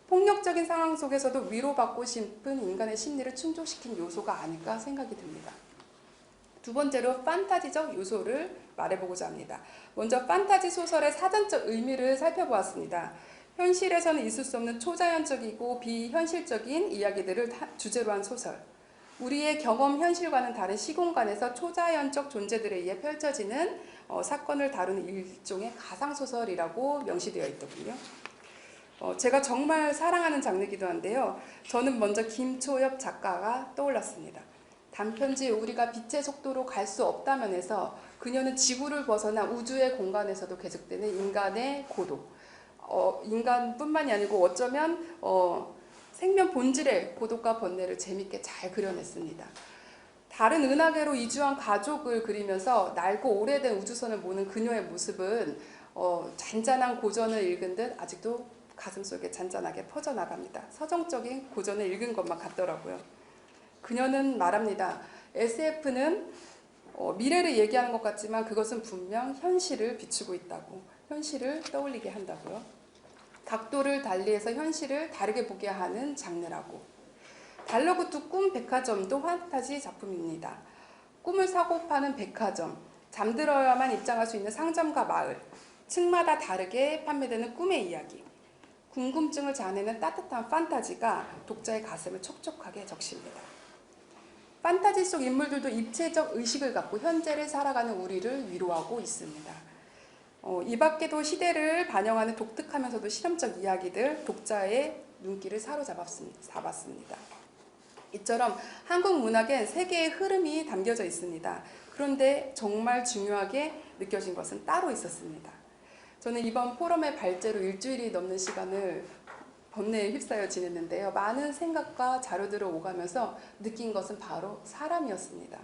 Speaker 6: 폭력적인 상황 속에서도 위로받고 싶은 인간의 심리를 충족시킨 요소가 아닐까 생각이 듭니다. 두 번째로 판타지적 요소를 말해보고자 합니다. 먼저 판타지 소설의 사전적 의미를 살펴보았습니다. 현실에서는 있을 수 없는 초자연적이고 비현실적인 이야기들을 주제로 한 소설. 우리의 경험 현실과는 다른 시공간에서 초자연적 존재들에 의해 펼쳐지는 사건을 다루는 일종의 가상소설이라고 명시되어 있더군요. 제가 정말 사랑하는 장르이기도 한데요. 저는 먼저 김초엽 작가가 떠올랐습니다. 단편지 우리가 빛의 속도로 갈 수 없다면에서 그녀는 지구를 벗어나 우주의 공간에서도 계속되는 인간의 고독, 인간뿐만이 아니고 어쩌면 생명 본질의 고독과 번뇌를 재밌게 잘 그려냈습니다. 다른 은하계로 이주한 가족을 그리면서 낡고 오래된 우주선을 모는 그녀의 모습은 잔잔한 고전을 읽은 듯 아직도 가슴속에 잔잔하게 퍼져나갑니다. 서정적인 고전을 읽은 것만 같더라고요. 그녀는 말합니다. SF는 미래를 얘기하는 것 같지만 그것은 분명 현실을 비추고 있다고, 현실을 떠올리게 한다고요. 각도를 달리해서 현실을 다르게 보게 하는 장르라고. 달러구두 꿈 백화점도 판타지 작품입니다. 꿈을 사고 파는 백화점, 잠들어야만 입장할 수 있는 상점과 마을, 층마다 다르게 판매되는 꿈의 이야기, 궁금증을 자아내는 따뜻한 판타지가 독자의 가슴을 촉촉하게 적십니다. 판타지 속 인물들도 입체적 의식을 갖고 현재를 살아가는 우리를 위로하고 있습니다. 이 밖에도 시대를 반영하는 독특하면서도 실험적 이야기들, 독자의 눈길을 사로잡았습니다. 이처럼 한국 문학엔 세계의 흐름이 담겨져 있습니다. 그런데 정말 중요하게 느껴진 것은 따로 있었습니다. 저는 이번 포럼의 발제로 일주일이 넘는 시간을 번뇌에 휩싸여 지냈는데요. 많은 생각과 자료들을 오가면서 느낀 것은 바로 사람이었습니다.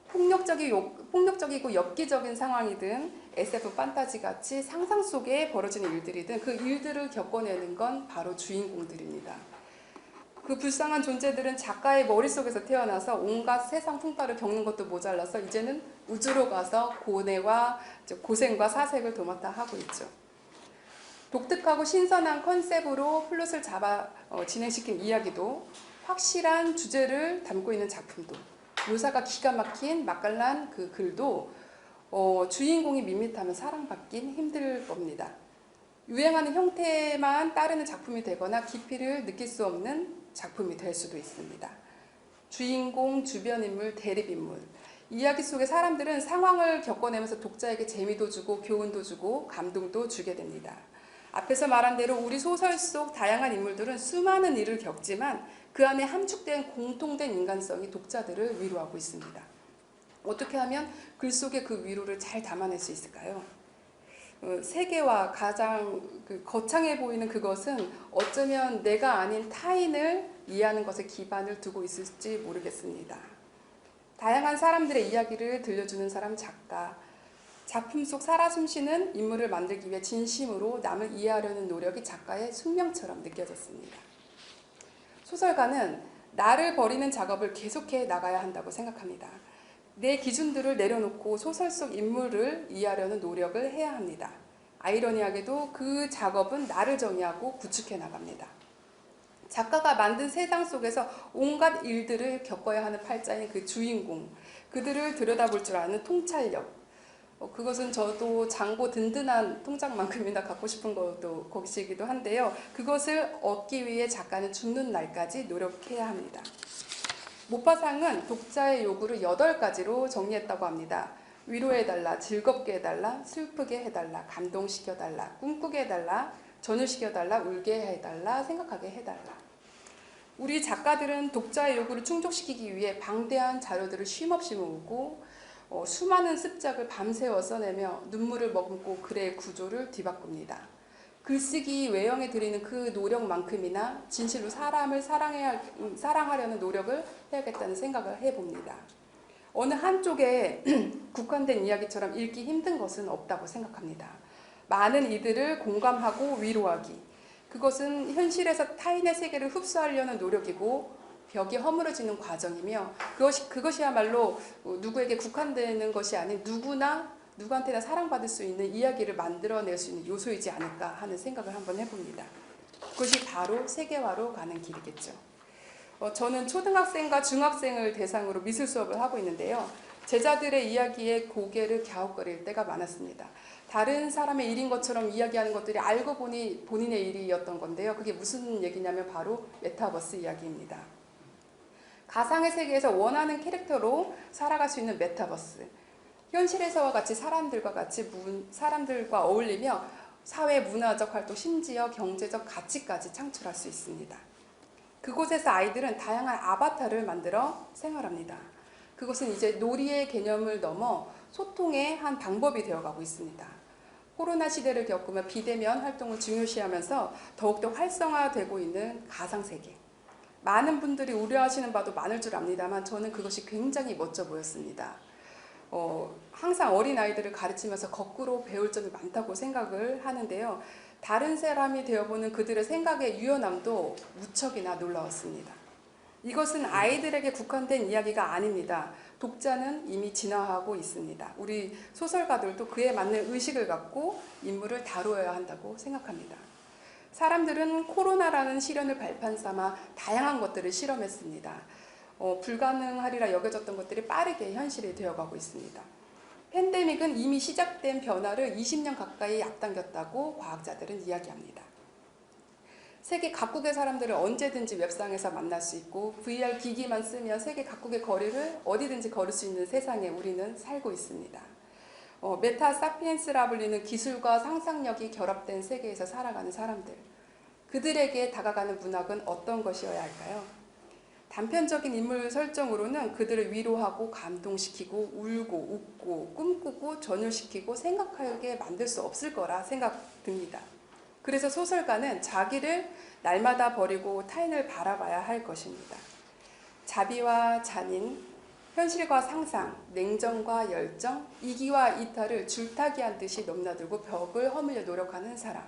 Speaker 6: 폭력적이고 엽기적인 상황이든 SF 판타지같이 상상 속에 벌어지는 일들이든 그 일들을 겪어내는 건 바로 주인공들입니다. 그 불쌍한 존재들은 작가의 머릿속에서 태어나서 온갖 세상 풍파를 겪는 것도 모자라서 이제는 우주로 가서 고생과 사색을 도맡아 하고 있죠. 독특하고 신선한 컨셉으로 플롯을 잡아 진행시킨 이야기도, 확실한 주제를 담고 있는 작품도, 묘사가 기가 막힌 맛깔난 그 글도 주인공이 밋밋하면 사랑받긴 힘들 겁니다. 유행하는 형태만 따르는 작품이 되거나 깊이를 느낄 수 없는 작품이 될 수도 있습니다. 주인공, 주변 인물, 대립 인물. 이야기 속의 사람들은 상황을 겪어내면서 독자에게 재미도 주고 교훈도 주고 감동도 주게 됩니다. 앞에서 말한 대로 우리 소설 속 다양한 인물들은 수많은 일을 겪지만 그 안에 함축된 공통된 인간성이 독자들을 위로하고 있습니다. 어떻게 하면 글 속의 그 위로를 잘 담아낼 수 있을까요? 세계와 가장 거창해 보이는 그것은 어쩌면 내가 아닌 타인을 이해하는 것에 기반을 두고 있을지 모르겠습니다. 다양한 사람들의 이야기를 들려주는 사람 작가, 작품 속 살아 숨쉬는 인물을 만들기 위해 진심으로 남을 이해하려는 노력이 작가의 숙명처럼 느껴졌습니다. 소설가는 나를 버리는 작업을 계속해 나가야 한다고 생각합니다. 내 기준들을 내려놓고 소설 속 인물을 이해하려는 노력을 해야 합니다. 아이러니하게도 그 작업은 나를 정의하고 구축해 나갑니다. 작가가 만든 세상 속에서 온갖 일들을 겪어야 하는 팔자인 그 주인공, 그들을 들여다볼 줄 아는 통찰력, 그것은 저도 장고 든든한 통장만큼이나 갖고 싶은 것이기도 한데요. 그것을 얻기 위해 작가는 죽는 날까지 노력해야 합니다. 모파상은 독자의 요구를 8가지로 정리했다고 합니다. 위로해달라, 즐겁게 해달라, 슬프게 해달라, 감동시켜달라, 꿈꾸게 해달라, 전율시켜달라, 울게 해달라, 생각하게 해달라. 우리 작가들은 독자의 요구를 충족시키기 위해 방대한 자료들을 쉼없이 모으고 수많은 습작을 밤새워 써내며 눈물을 머금고 글의 구조를 뒤바꿉니다. 글쓰기 외형에 들이는 그 노력만큼이나 진실로 사람을 사랑하려는 노력을 해야겠다는 생각을 해봅니다. 어느 한쪽에 국한된 이야기처럼 읽기 힘든 것은 없다고 생각합니다. 많은 이들을 공감하고 위로하기, 그것은 현실에서 타인의 세계를 흡수하려는 노력이고 벽이 허물어지는 과정이며 그것이야말로 누구에게 국한되는 것이 아닌 누구한테나 사랑받을 수 있는 이야기를 만들어낼 수 있는 요소이지 않을까 하는 생각을 한번 해봅니다. 그것이 바로 세계화로 가는 길이겠죠. 저는 초등학생과 중학생을 대상으로 미술 수업을 하고 있는데요. 제자들의 이야기에 고개를 갸웃거릴 때가 많았습니다. 다른 사람의 일인 것처럼 이야기하는 것들이 알고 보니 본인의 일이었던 건데요. 그게 무슨 얘기냐면 바로 메타버스 이야기입니다. 가상의 세계에서 원하는 캐릭터로 살아갈 수 있는 메타버스. 현실에서와 같이 사람들과 어울리며 사회 문화적 활동, 심지어 경제적 가치까지 창출할 수 있습니다. 그곳에서 아이들은 다양한 아바타를 만들어 생활합니다. 그것은 이제 놀이의 개념을 넘어 소통의 한 방법이 되어가고 있습니다. 코로나 시대를 겪으며 비대면 활동을 중요시하면서 더욱더 활성화되고 있는 가상세계. 많은 분들이 우려하시는 바도 많을 줄 압니다만 저는 그것이 굉장히 멋져 보였습니다. 항상 어린아이들을 가르치면서 거꾸로 배울 점이 많다고 생각을 하는데요. 다른 사람이 되어보는 그들의 생각의 유연함도 무척이나 놀라웠습니다. 이것은 아이들에게 국한된 이야기가 아닙니다. 독자는 이미 진화하고 있습니다. 우리 소설가들도 그에 맞는 의식을 갖고 인물을 다루어야 한다고 생각합니다. 사람들은 코로나라는 시련을 발판 삼아 다양한 것들을 실험했습니다. 불가능하리라 여겨졌던 것들이 빠르게 현실이 되어가고 있습니다. 팬데믹은 이미 시작된 변화를 20년 가까이 앞당겼다고 과학자들은 이야기합니다. 세계 각국의 사람들을 언제든지 웹상에서 만날 수 있고 VR 기기만 쓰면 세계 각국의 거리를 어디든지 걸을 수 있는 세상에 우리는 살고 있습니다. 메타 사피엔스라 불리는 기술과 상상력이 결합된 세계에서 살아가는 사람들. 그들에게 다가가는 문학은 어떤 것이어야 할까요? 단편적인 인물 설정으로는 그들을 위로하고 감동시키고 울고 웃고 꿈꾸고 전율시키고 생각하게 만들 수 없을 거라 생각됩니다. 그래서 소설가는 자기를 날마다 버리고 타인을 바라봐야 할 것입니다. 자비와 잔인, 현실과 상상, 냉정과 열정, 이기와 이탈을 줄타기한 듯이 넘나들고 벽을 허물려 노력하는 사람.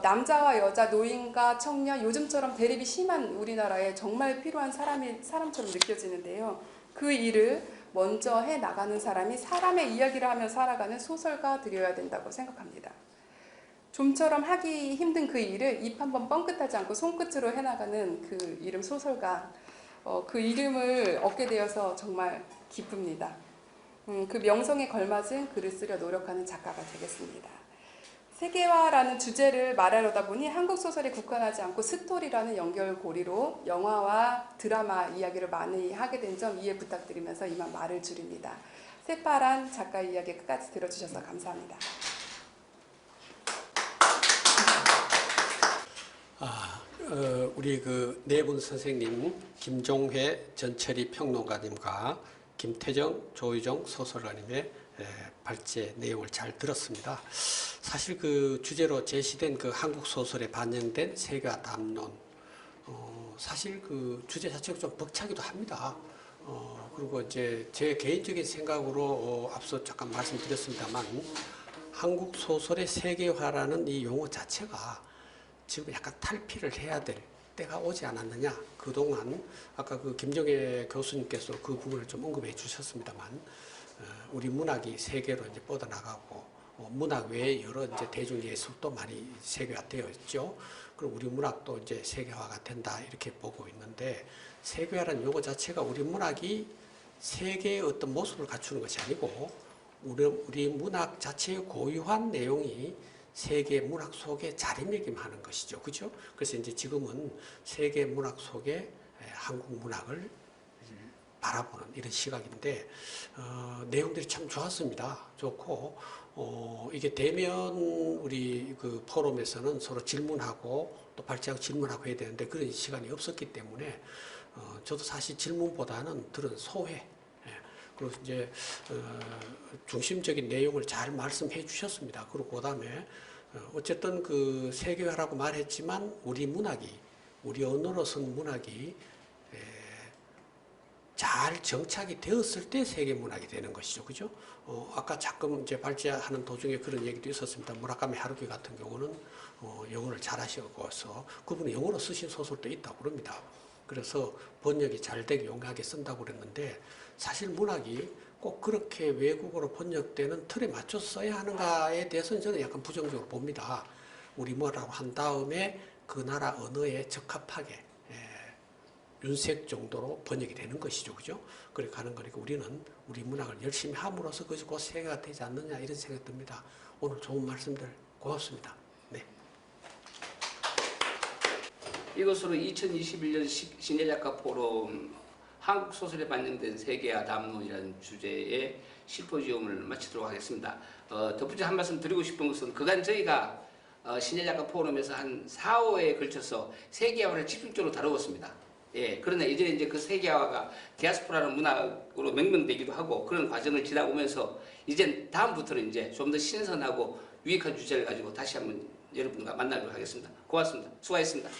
Speaker 6: 남자와 여자, 노인과 청년, 요즘처럼 대립이 심한 우리나라에 정말 필요한 사람처럼 느껴지는데요. 그 일을 먼저 해나가는 사람이 사람의 이야기를 하며 살아가는 소설가들이어야 된다고 생각합니다. 좀처럼 하기 힘든 그 일을 입 한 번 뻥끗하지 않고 손끝으로 해나가는 그 이름 소설가, 그 이름을 얻게 되어서 정말 기쁩니다. 그 명성에 걸맞은 글을 쓰려 노력하는 작가가 되겠습니다. 세계화라는 주제를 말하려다 보니 한국 소설에 국한하지 않고 스토리라는 연결고리로 영화와 드라마 이야기를 많이 하게 된 점 이해 부탁드리면서 이만 말을 줄입니다. 새파란 작가 이야기 끝까지 들어주셔서 감사합니다.
Speaker 2: 우리 그 네 분 선생님, 김종회 전철이 평론가님과 김태정, 조유정 소설가님의 발제 내용을 잘 들었습니다. 사실 그 주제로 제시된 그 한국 소설에 반영된 세계화 담론, 사실 그 주제 자체가 좀 벅차기도 합니다. 그리고 이제 제 개인적인 생각으로 앞서 잠깐 말씀드렸습니다만 한국 소설의 세계화라는 이 용어 자체가 지금 약간 탈피를 해야 될 때가 오지 않았느냐. 그동안 아까 그 김정혜 교수님께서 그 부분을 좀 언급해 주셨습니다만 우리 문학이 세계로 이제 뻗어나가고 문학 외에 여러 이제 대중예술도 많이 세계화되어 있죠. 그리고 우리 문학도 이제 세계화가 된다 이렇게 보고 있는데 세계화라는 용어 자체가 우리 문학이 세계의 어떤 모습을 갖추는 것이 아니고 우리 문학 자체의 고유한 내용이 세계 문학 속에 자리매김하는 것이죠. 그죠? 그래서 이제 지금은 세계 문학 속에 한국 문학을 바라보는 이런 시각인데 내용들이 참 좋았습니다. 좋고 이게 대면 우리 그 포럼에서는 서로 질문하고 또 발제하고 질문하고 해야 되는데 그런 시간이 없었기 때문에 저도 사실 질문보다는 들은 소회 그리고 이제 중심적인 내용을 잘 말씀해 주셨습니다. 그리고 그다음에 어쨌든 그 세계화라고 말했지만 우리 문학이 우리 언어로 쓴 문학이 잘 정착이 되었을 때 세계 문학이 되는 것이죠. 그죠? 아까 잠깐 이제 발제하는 도중에 그런 얘기도 있었습니다. 무라카미 하루키 같은 경우는 영어를 잘 하셔서 그분은 영어로 쓰신 소설도 있다고 그럽니다. 그래서 번역이 잘 되게 용이하게 쓴다고 그랬는데 사실 문학이 꼭 그렇게 외국어로 번역되는 틀에 맞춰서 써야 하는가에 대해서는 저는 약간 부정적으로 봅니다. 우리말이라고 한 다음에 그 나라 언어에 적합하게 윤색 정도로 번역이 되는 것이죠. 그죠? 그렇게 가는 거니까 우리는 우리 문학을 열심히 함으로써 그것이 곧 세계가 되지 않느냐 이런 생각이 듭니다. 오늘 좋은 말씀들 고맙습니다. 네.
Speaker 1: 이것으로 2021년 신예작가 포럼 한국 소설에 반영된 세계화 담론이라는 주제의 심포지움을 마치도록 하겠습니다. 덧붙여 한 말씀 드리고 싶은 것은 그간 저희가 신예작가 포럼에서 한 4, 5회에 걸쳐서 세계화를 집중적으로 다루었습니다. 예, 그러나 이제 그 세계화가 디아스포라는 문학으로 명명되기도 하고 그런 과정을 지나오면서 이제 다음부터는 이제 좀 더 신선하고 유익한 주제를 가지고 다시 한번 여러분과 만나도록 하겠습니다. 고맙습니다. 수고하셨습니다.